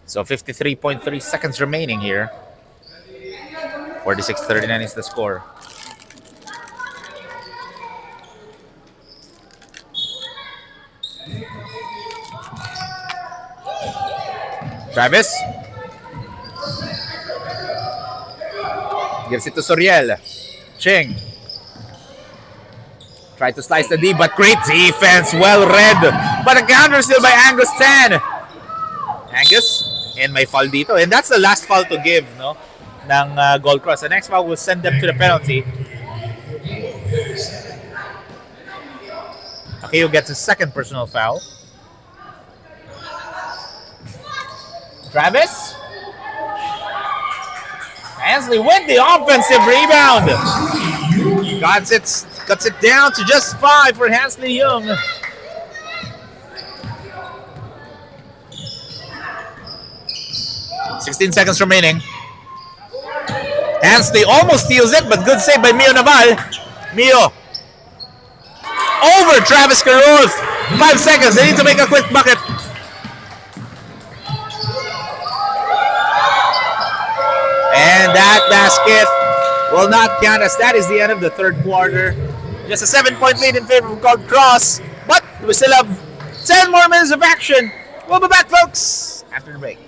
So 53.3 seconds remaining here. 46-39 is the score. Travis gives it to Suriel. Ching tried to slice the D, but great defense, well read. But a counter still by Angus 10. Angus, and may foul dito. And that's the last foul to give, no? Ng Gold Cross. The next foul will send them to the penalty. Akio gets his second personal foul. Travis. Ansley with the offensive rebound. Cuts it down to just 5 for Hansley Young. $16 seconds remaining. Hansley almost steals it, but good save by Mio Naval. Mio over Travis Carroll. 5 seconds. They need to make a quick bucket. And that basket will not count as that is the end of the third quarter. Just a 7-point lead in favor of Gold Cross. But we still have 10 more minutes of action. We'll be back, folks, after the break.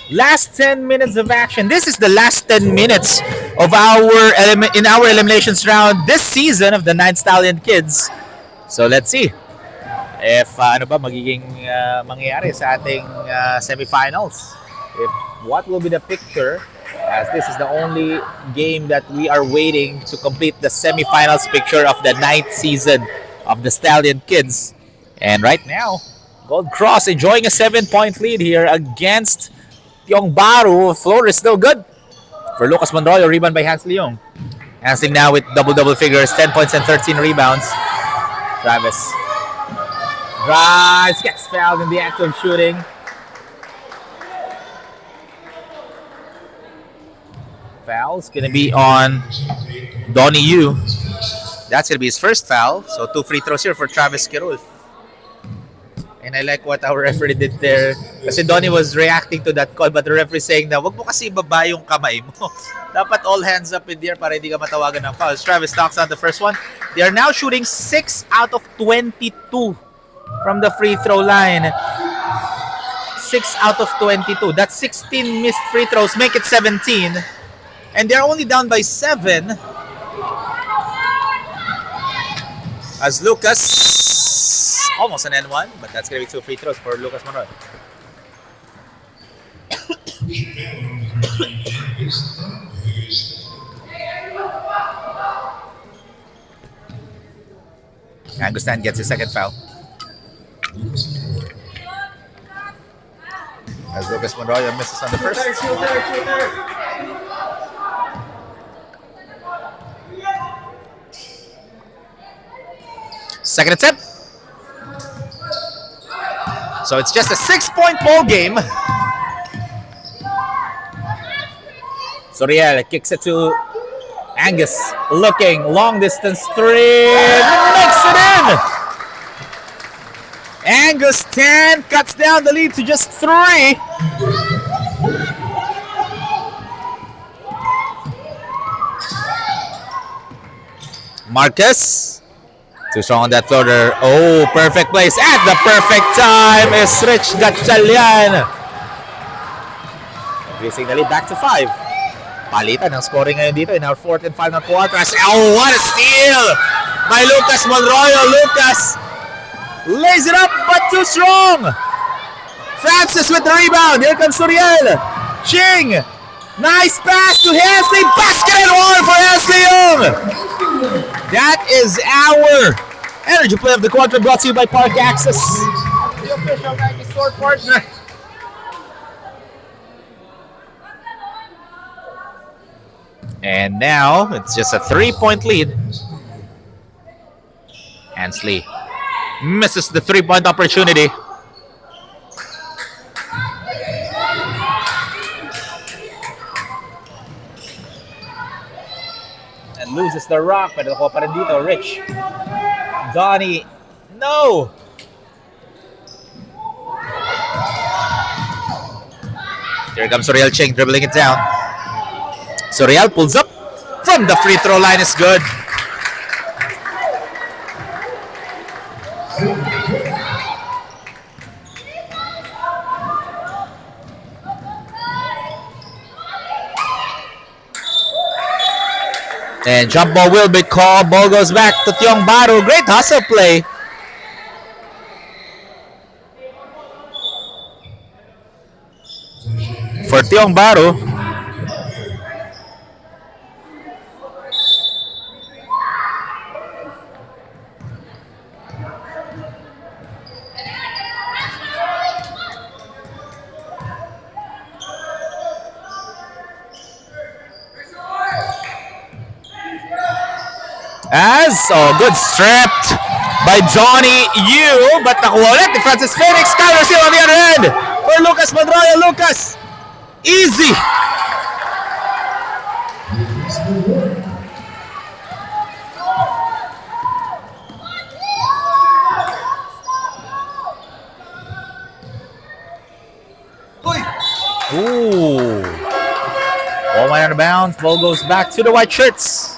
Last 10 minutes of action. This is the last 10 minutes of our eliminations round this season of the 9 Stallion Kids. So let's see if ano ba magiging mangyayari sa ating semifinals. If what will be the picture as this is the only game that we are waiting to complete the semifinals picture of the 9th season of the Stallion Kids. And right now, Gold Cross enjoying a 7-point lead here against Tiong Bahru. Floor is still good for Lucas Monroyo. Rebound by Hans Leong. Hansley now with double figures, 10 points and 13 rebounds. Travis drives, gets fouled in the act of shooting. Foul's gonna be on Donnie Yu. That's gonna be his first foul. So 2 free throws here for Travis Kirul. And I like what our referee did there. Kasi Donnie was reacting to that call, but the referee saying na wag mo kasi ibaba yung kamay mo. Dapat all hands up in the air para hindi ka matawagan ng fouls. Travis knocks out the first one. They are now shooting 6 out of 22 from the free throw line. 6 out of 22. That's 16 missed free throws. Make it 17. And they're only down by 7. As Lucas, almost an N1, but that's going to be 2 free throws for Lucas Monroy. Angustan gets his second foul. As Lucas Monroy misses on the first. Second attempt. So it's just a 6-point ball game. Soriel kicks it to Angus. Looking, long distance 3. Makes it in. Angus 10 cuts down the lead to just 3. Marcus. Too strong on that floater. Oh, perfect place. At the perfect time is Rich Gatchalian. Increasing the lead back to 5. Palitan ang scoring ngayon dito in our 4th and final quarters. Oh, what a steal by Lucas Monroyo. Lucas lays it up, but too strong. Francis with the rebound. Here comes Suriel. Ching. Nice pass to Hansley. Basket and one for Hansley Young. That is our energy play of the quarter, brought to you by Park Access, the official Nike store partner. And now it's just a 3-point lead. Hansley misses the 3-point opportunity. And loses the rock, pero nakuha pa rin dito, Rich. Donnie, no! Here comes Soriel Ching dribbling it down. Soriel pulls up from the free throw line, is good. And jump ball will be called. Ball goes back to Tiong Bahru. Great hustle play. For Tiong Bahru. Good stripped by Donnie Yu, but nakuha ulit ni Francis Felix. Kyler Seal on the other end for Lucas Monroyo. Lucas, easy. Ooh. Ball went out of bounds. Ball goes back to the white shirts.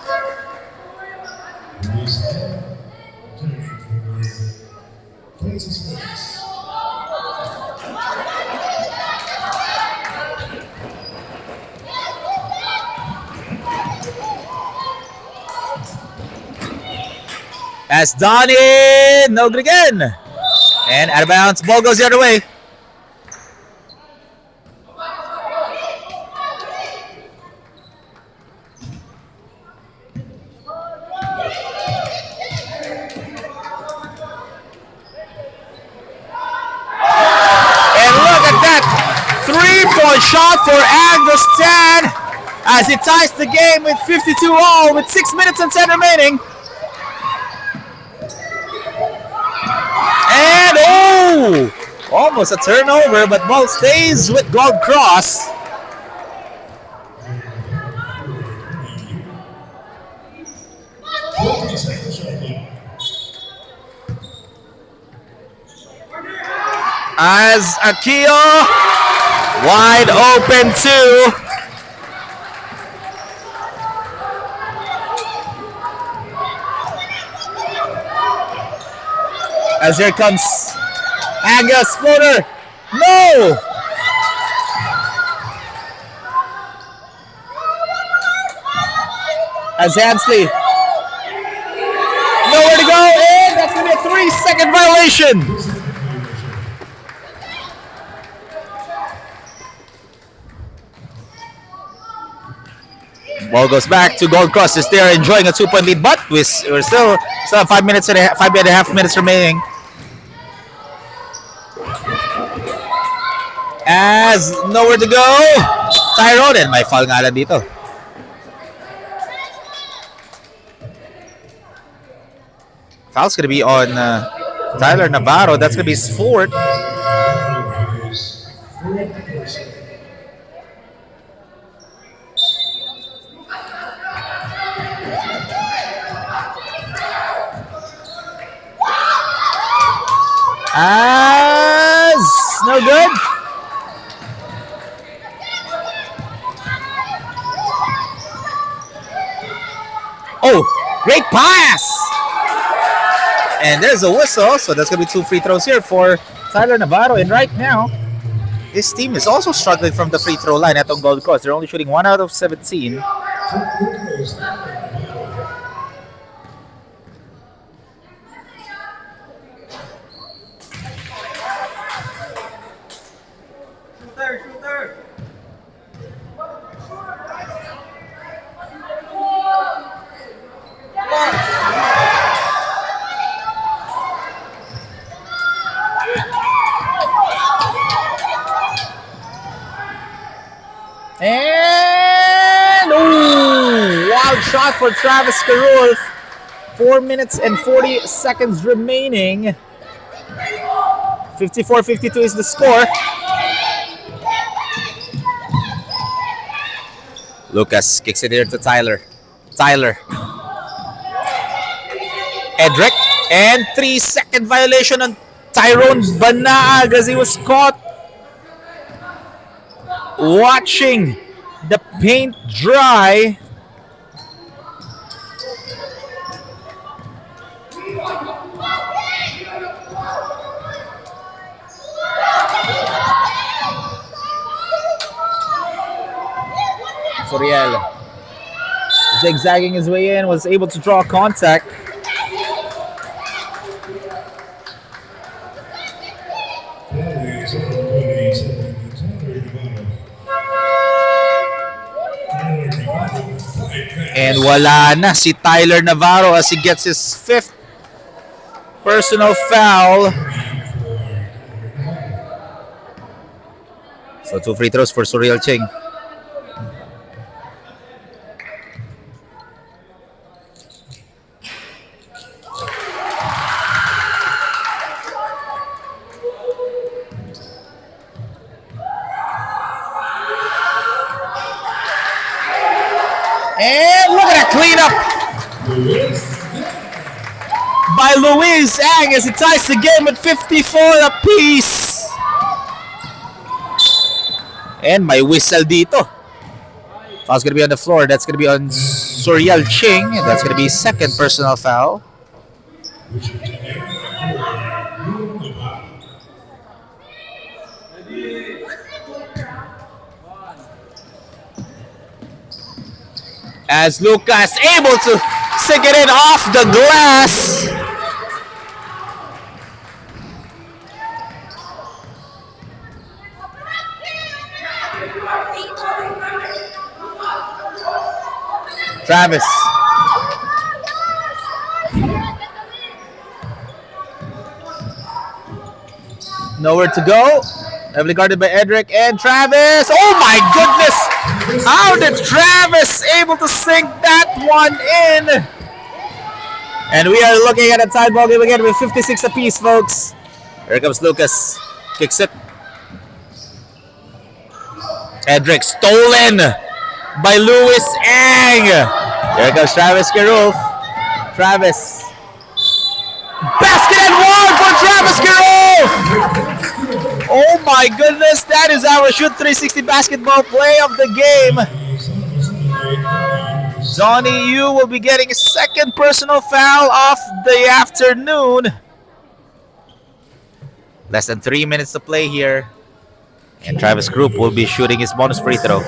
As Donnie, no good again. And out of bounds, ball goes the other way. 3-point shot for Agustin as he ties the game with 52 all with 6 minutes and 10 remaining. And almost a turnover, but ball stays with Gold Cross. As Akio wide open too. As here comes Agus floater. No! As Hansley. Nowhere to go, and that's going to be a 3-second violation. Ball goes back to Gold Cross as they are enjoying a 2-point lead, but we're still have 5 minutes and 5.5 minutes remaining. As nowhere to go, Tyrone, and may foul nga lang dito. Foul's gonna be on Tyler Navarro. That's gonna be his fourth. As no good. Oh, great pass! And there's a whistle, so that's going to be 2 free throws here for Tyler Navarro. And right now, this team is also struggling from the free throw line at Gold Coast. They're only shooting 1 out of 17. And wild shot for Travis Carroll. 4 minutes and 40 seconds remaining. 54-52 is the score. Lucas kicks it here to Tyler. Edric. And 3-second violation on Tyrone Banaag as he was caught watching the paint dry. Soriel zigzagging his way in, was able to draw contact. And wala na si Tyler Navarro as he gets his 5th personal foul. So 2 free throws for Soriel Ching. And look at that cleanup by Luis Ang as he ties the game at 54 apiece. And may whistle dito. Foul's going to be on the floor. That's going to be on Soriel Ching. And that's going to be 2nd personal foul. As Lucas able to stick it in off the glass. Travis. Nowhere to go. Heavily guarded by Edric and Travis. Oh my goodness! How did Travis able to sink that one in? And we are looking at a tie ball game again with 56 apiece, folks. Here comes Lucas. Kicks it. Edric stolen by Louis Ang. Here comes Travis Kirov. Travis. Basket and one for Travis Kirov! Oh my goodness, that is our Shoot 360 basketball play of the game. Johnny Yu will be getting a second personal foul of the afternoon. Less than 3 minutes to play here. And Travis Group will be shooting his bonus free throw.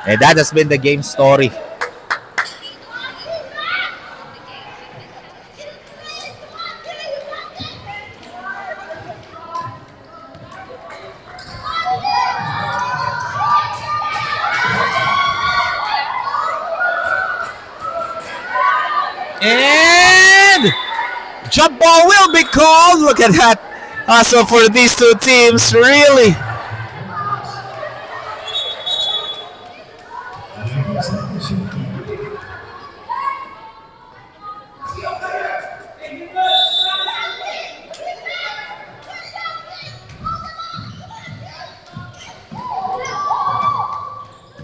And that has been the game story. And jump ball will be called. Look at that. Also for these two teams, really.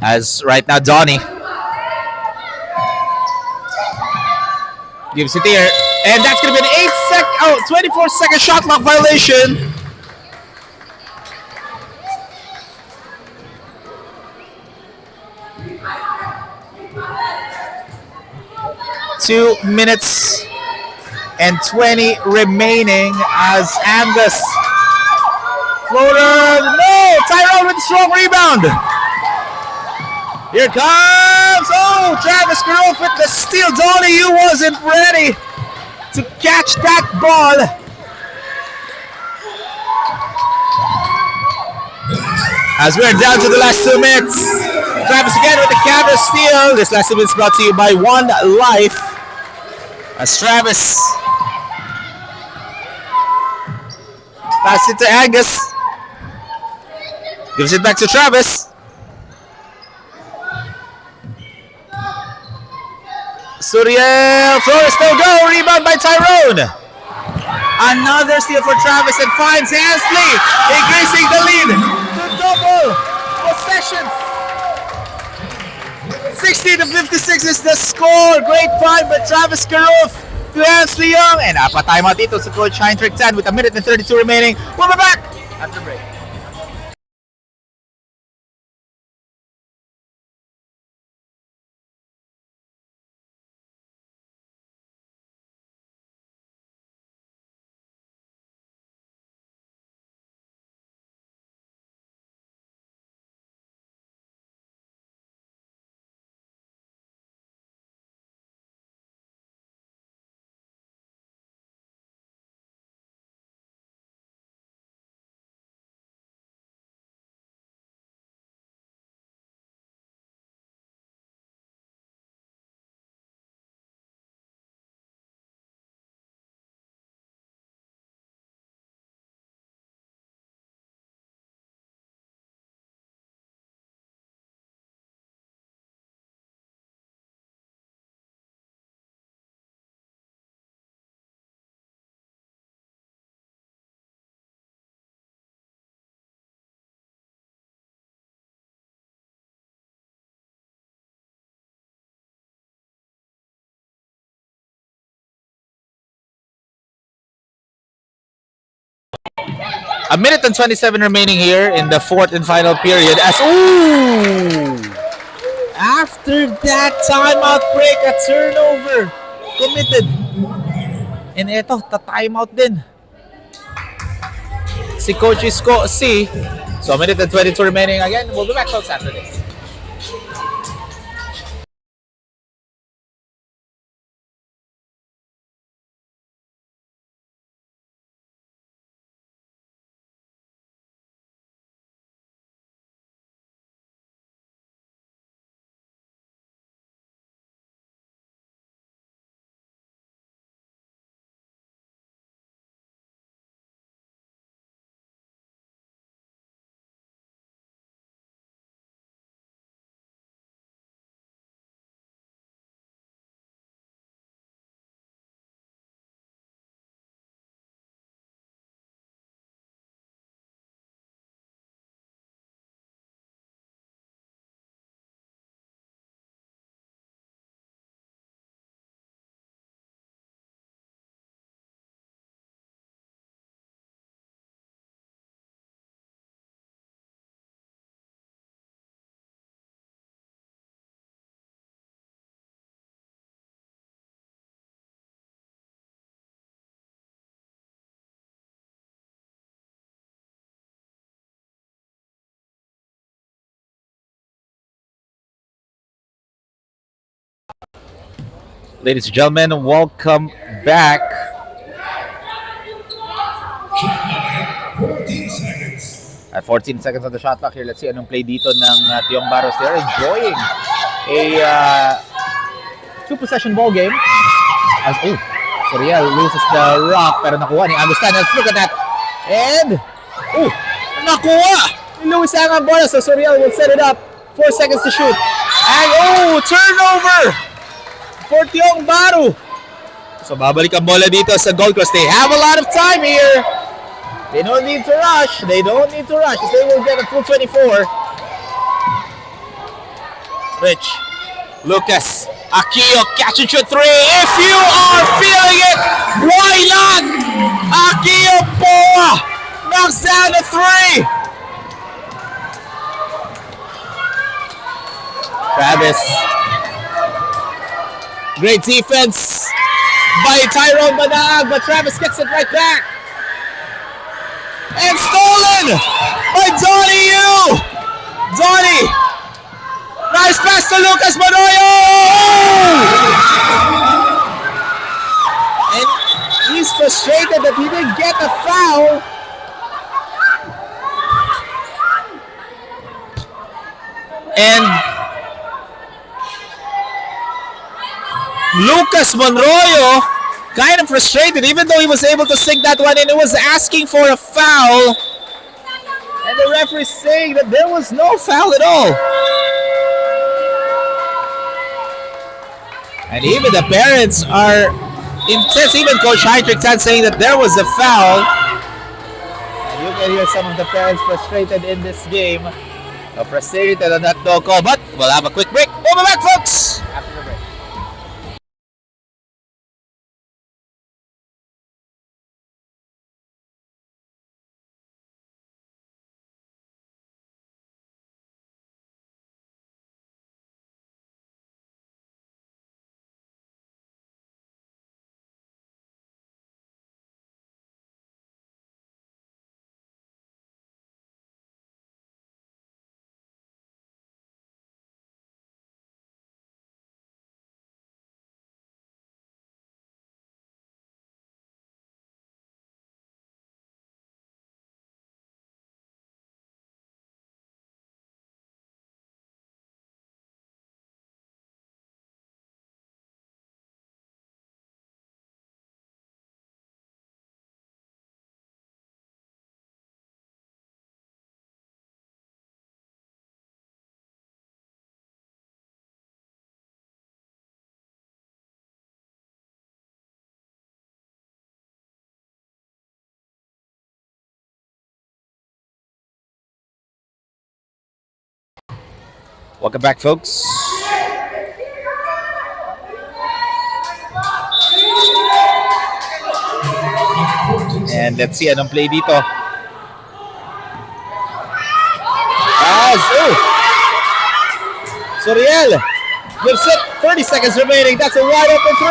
As right now, Donnie gives it here. And that's going to be an 24-second shot clock violation. Two minutes and 20 remaining as Angus floater. No! Tyrone with a strong rebound. Here comes, Travis Kirov with the steal. Donahue wasn't ready to catch that ball. As we're down to the last 2 minutes, Travis again with the counter steal. This last 2 minutes brought to you by One Life. As Travis passes it to Angus. Gives it back to Travis. Suriel, Flores still go, rebound by Tyrone. Another steal for Travis and finds Ansley, increasing the lead to double possessions. 60-56 is the score. Great find by Travis Kirov to Ansley Young. And apa-timeout dito sa Coach Heinrich 10 with a minute and 32 remaining. We'll be back after break. A minute and 27 remaining here in the fourth and final period. After that timeout break, a turnover committed. And eto, ta-timeout din si Coach Isko C. So a minute and 22 remaining again. We'll be back, folks, after this. Ladies and gentlemen, welcome back. 14 seconds. At 14 seconds on the shot clock here, let's see anong play dito ng Tiong Bahru. They're enjoying a two-possession ball game. As Soriel loses the rock pero nakuha ni Agustin. Let's look at that. And nakuha ni Luis ang bola. So Soriel will set it up. 4 seconds to shoot. And turnover for Tiong Bahru. So babalik ang bola dito sa Gold Coast. They have a lot of time here. They don't need to rush. They will get a full 24. Rich. Lucas. Akio catch and shoot 3. If you are feeling it, why not? Akio Poa knocks down the 3. Travis. Great defense by Tyrone Banaag, but Travis gets it right back. And stolen by Donnie Yu. Donnie. Nice pass to Lucas Manoyo. And he's frustrated that he didn't get a foul. And Lucas Monroyo kind of frustrated, even though he was able to sink that one in. He was asking for a foul. And the referee saying that there was no foul at all. And even the parents are intense. Even Coach Heinrich saying that there was a foul. And you can hear some of the parents frustrated in this game. Frustrated on that no call. But we'll have a quick break. We'll be back, folks, after the break. Welcome back, folks. And let's see anong play dito. Soriel gives it 30 seconds remaining. That's a wide open 3.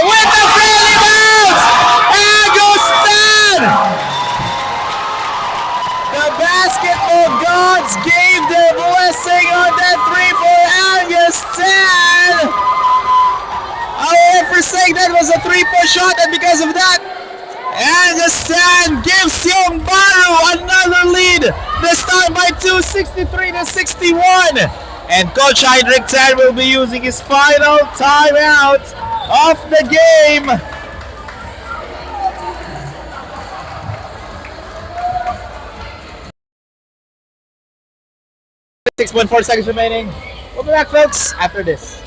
With the friendly bounce! Agustin! The basketball gods gave their blessing on that 3 for Agustin. For saying that was a 3-point shot, and because of that, Agustin gives Tiong Bahru another lead. This time by 2, 63-61. And Coach Heinrich Tan will be using his final timeout of the game. .4 seconds remaining. We'll be back, folks, after this.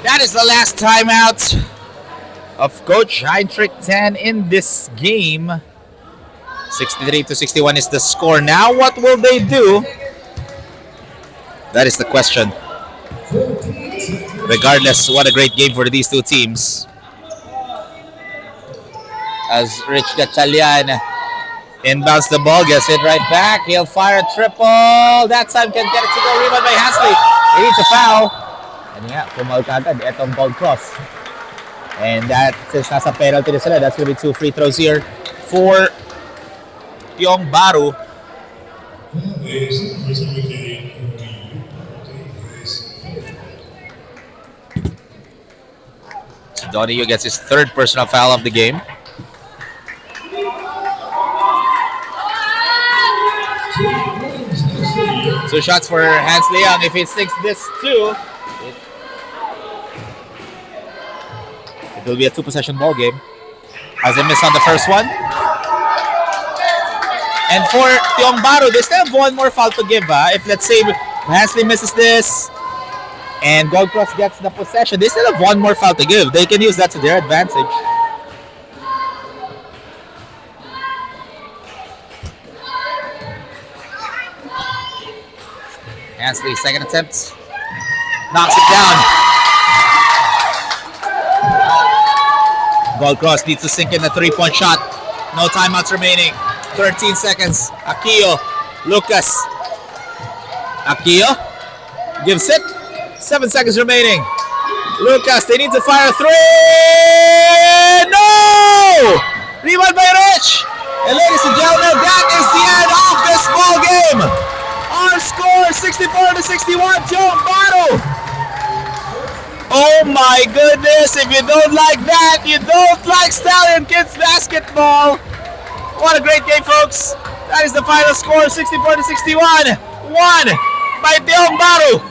That is the last timeout of Coach Heinrich 10 in this game. 63-61 is the score. Now what will they do? That is the question. Regardless, what a great game for these two teams. As Rich Gatchalian inbounds the ball, gets it right back. He'll fire a triple. That time can get it to go. Rebound by Hasley. He needs a foul. And yeah, pumal kagad etong Gold Cross. And that, since nasa penalty na sila, that's going to be 2 free throws here for Tiong Bahru. Donnie gets his third personal foul of the game. Two shots for Hans Leong. If he sinks this too, it will be a 2-possession ball game. As they miss on the first one. And for Tiong Bahru, they still have one more foul to give. If let's say Hansley misses this and Gold Cross gets the possession, they still have one more foul to give. They can use that to their advantage. Hansley, second attempt. Knocks it down. Gold Cross needs to sink in the 3-point shot. No timeouts remaining. 13 seconds. Akio. Lucas. Akio gives it. 7 seconds remaining. Lucas, they need to fire 3. No! Rebound by Rich. And ladies and gentlemen, that is the end of this ball game. Our score 64-61. Tiong Bahru. Oh my goodness, if you don't like that, you don't like Stallion Kids basketball. What a great game, folks. That is the final score, 64-61. Won by Tiong Bahru.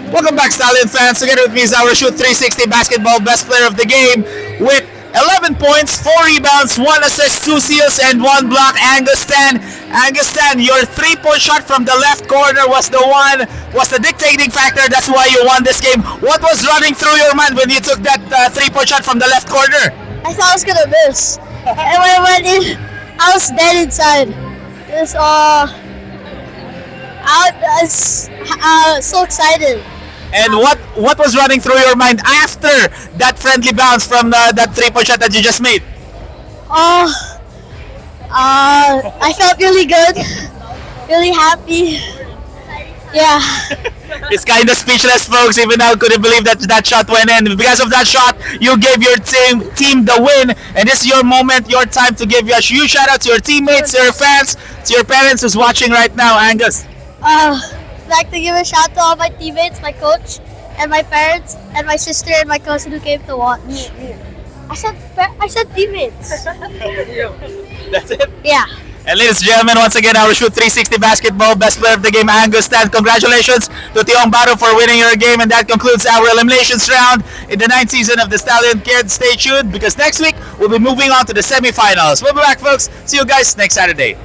Welcome back, Stallion fans. Together with me is our Shoot 360 basketball best player of the game with 11 points, 4 rebounds, 1 assist, 2 steals, and 1 block. Angus Tan. Angus Tan, your 3-point shot from the left corner was the dictating factor. That's why you won this game. What was running through your mind when you took that 3-point shot from the left corner? I thought I was gonna miss. And when I went in, I was dead inside. It was I was so excited. And what was running through your mind after that friendly bounce from that 3-point shot that you just made? I felt really good, really happy. Yeah. It's kind of speechless, folks. Even now, couldn't believe that shot went in. Because of that shot, you gave your team the win, and this is your moment, your time to give a huge shout out to your teammates, to your fans, to your parents who's watching right now. Angus. I'd like to give a shout out to all my teammates, my coach, and my parents, and my sister and my cousin who came to watch. I said teammates. That's it? Yeah. And ladies and gentlemen, once again, our Shoot 360 Basketball Best Player of the Game, Angus Tan. Congratulations to Tiong Bahru for winning your game. And that concludes our eliminations round in the 9th season of the Stallion Kids. Stay tuned because next week we'll be moving on to the semifinals. We'll be back, folks. See you guys next Saturday.